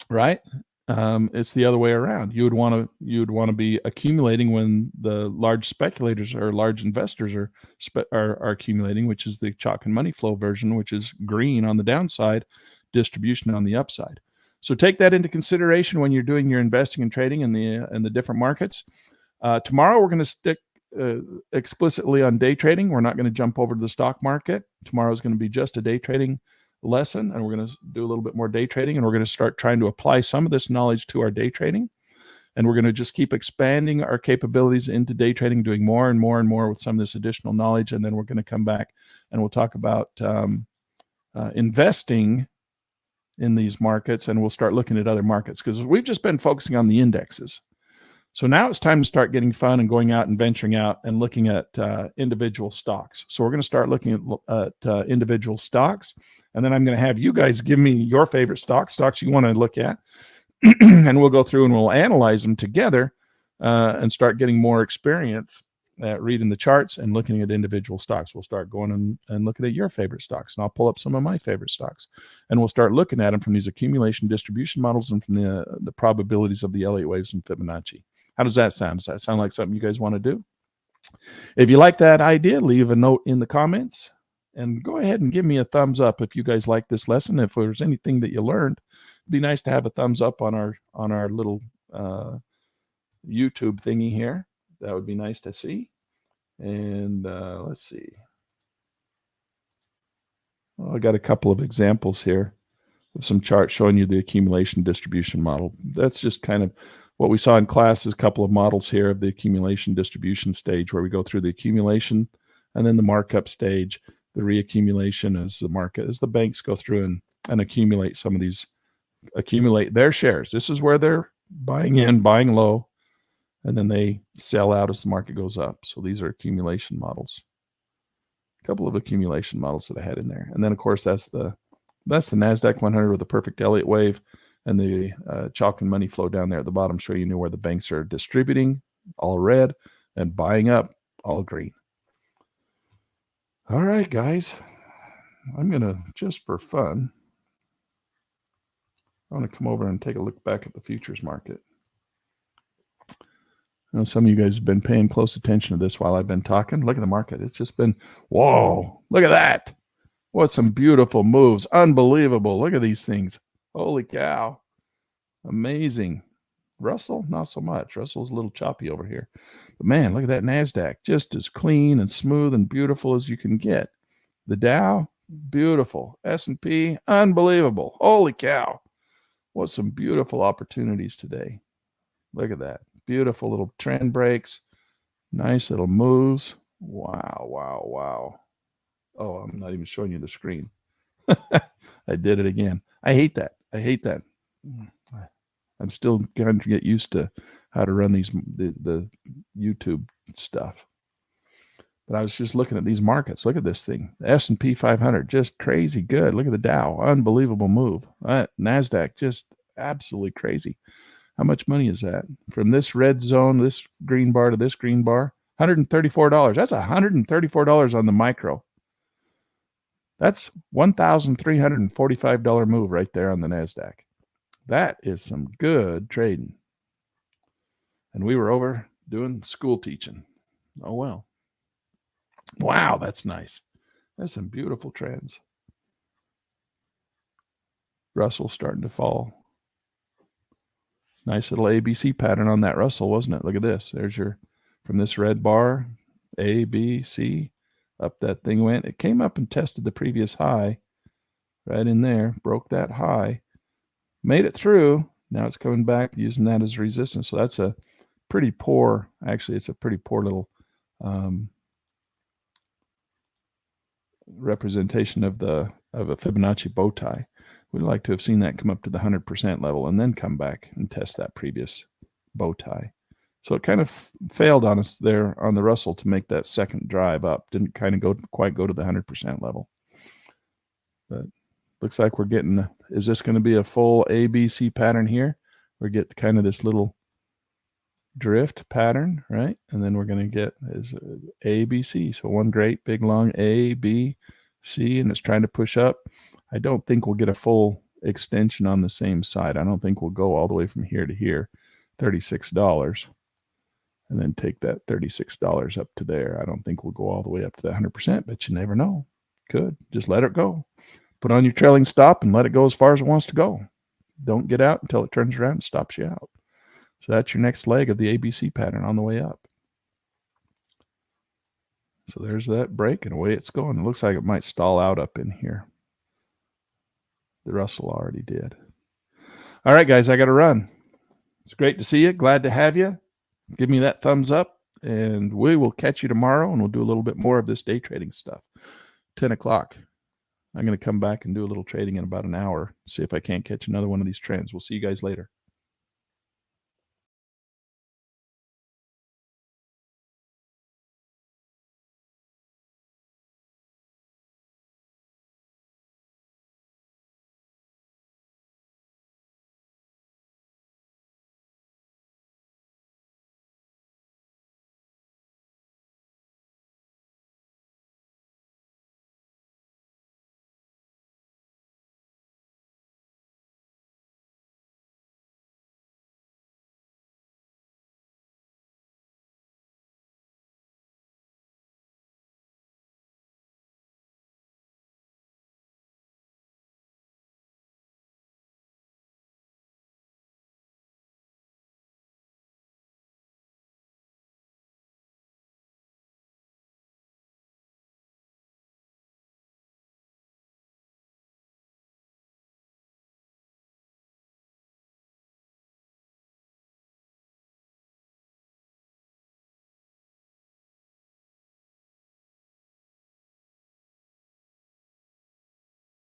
right, it's the other way around. You would want to be accumulating when the large speculators or large investors are accumulating, which is the chalk and money flow version, which is green on the downside, distribution on the upside. So take that into consideration when you're doing your investing and trading in the different markets. Tomorrow we're going to stick explicitly on day trading. We're not going to jump over to the stock market. Tomorrow is going to be just a day trading lesson, and we're going to do a little bit more day trading, and we're going to start trying to apply some of this knowledge to our day trading, and we're going to just keep expanding our capabilities into day trading, doing more and more and more with some of this additional knowledge. And then we're going to come back and we'll talk about investing in these markets, and we'll start looking at other markets, because we've just been focusing on the indexes. So now it's time to start getting fun and going out and venturing out and looking at individual stocks. So we're going to start looking at individual stocks. And then I'm going to have you guys give me your favorite stocks you want to look at. And we'll go through and we'll analyze them together and start getting more experience at reading the charts and looking at individual stocks. We'll start going and looking at your favorite stocks. And I'll pull up some of my favorite stocks. And we'll start looking at them from these accumulation distribution models and from the probabilities of the Elliott waves and Fibonacci. How does that sound? Does that sound like something you guys want to do? If you like that idea, leave a note in the comments and go ahead and give me a thumbs up if you guys like this lesson. If there's anything that you learned, it'd be nice to have a thumbs up on our little YouTube thingy here. That would be nice to see. And let's see. Well, I got a couple of examples here of some charts showing you the accumulation distribution model. That's just kind of what we saw in class, is a couple of models here of the accumulation distribution stage, where we go through the accumulation and then the markup stage, the reaccumulation as the banks go through and accumulate some of these, accumulate their shares. This is where they're buying in, buying low, and then they sell out as the market goes up. So these are accumulation models. A couple of accumulation models that I had in there. And then of course that's the NASDAQ 100 with the perfect Elliott wave, and the chalk and money flow down there at the bottom, show you where the banks are distributing, all red, and buying up, all green. All right, guys. I'm going to, just for fun, I want to come over and take a look back at the futures market. I know some of you guys have been paying close attention to this while I've been talking. Look at the market. It's just been, whoa, look at that. What some beautiful moves. Unbelievable. Look at these things. Holy cow. Amazing. Russell, not so much. Russell's a little choppy over here. But man, look at that NASDAQ. Just as clean and smooth and beautiful as you can get. The Dow, beautiful. S&P, unbelievable. Holy cow. What some beautiful opportunities today. Look at that. Beautiful little trend breaks. Nice little moves. Wow, wow, wow. Oh, I'm not even showing you the screen. I did it again. I hate that. I hate that. I'm still trying to get used to how to run the YouTube stuff. But I was just looking at these markets. Look at this thing. The S&P 500, just crazy good. Look at the Dow. Unbelievable move. NASDAQ, just absolutely crazy. How much money is that? From this red zone, this green bar to this green bar, $134. That's $134 on the micro. That's $1,345 move right there on the NASDAQ. That is some good trading. And we were over doing school teaching. Oh, well. Wow, that's nice. That's some beautiful trends. Russell starting to fall. Nice little ABC pattern on that Russell, wasn't it? Look at this. There's your, from this red bar, A, B, C, up that thing went. It came up and tested the previous high right in there, broke that high, made it through. Now it's coming back using that as resistance. So that's a pretty poor, actually, it's a pretty poor little representation of a Fibonacci bow tie. We'd like to have seen that come up to the 100% level and then come back and test that previous bow tie. So it kind of failed on us there on the Russell to make that second drive up. Didn't kind of quite go to the 100% level. But looks like we're getting, is this going to be a full ABC pattern here? We get kind of this little drift pattern, right? And then we're going to get is A, B, C. So one great big long A, B, C, and it's trying to push up. I don't think we'll get a full extension on the same side. I don't think we'll go all the way from here to here, $36, and then take that $36 up to there. I don't think we'll go all the way up to the 100%, but you never know. Could. Just let it go. Put on your trailing stop and let it go as far as it wants to go. Don't get out until it turns around and stops you out. So that's your next leg of the ABC pattern on the way up. So there's that break and away it's going. It looks like it might stall out up in here. The Russell already did. All right, guys, I got to run. It's great to see you. Glad to have you. Give me that thumbs up, and we will catch you tomorrow, and we'll do a little bit more of this day trading stuff. 10 o'clock. I'm going to come back and do a little trading in about an hour, see if I can't catch another one of these trends. We'll see you guys later.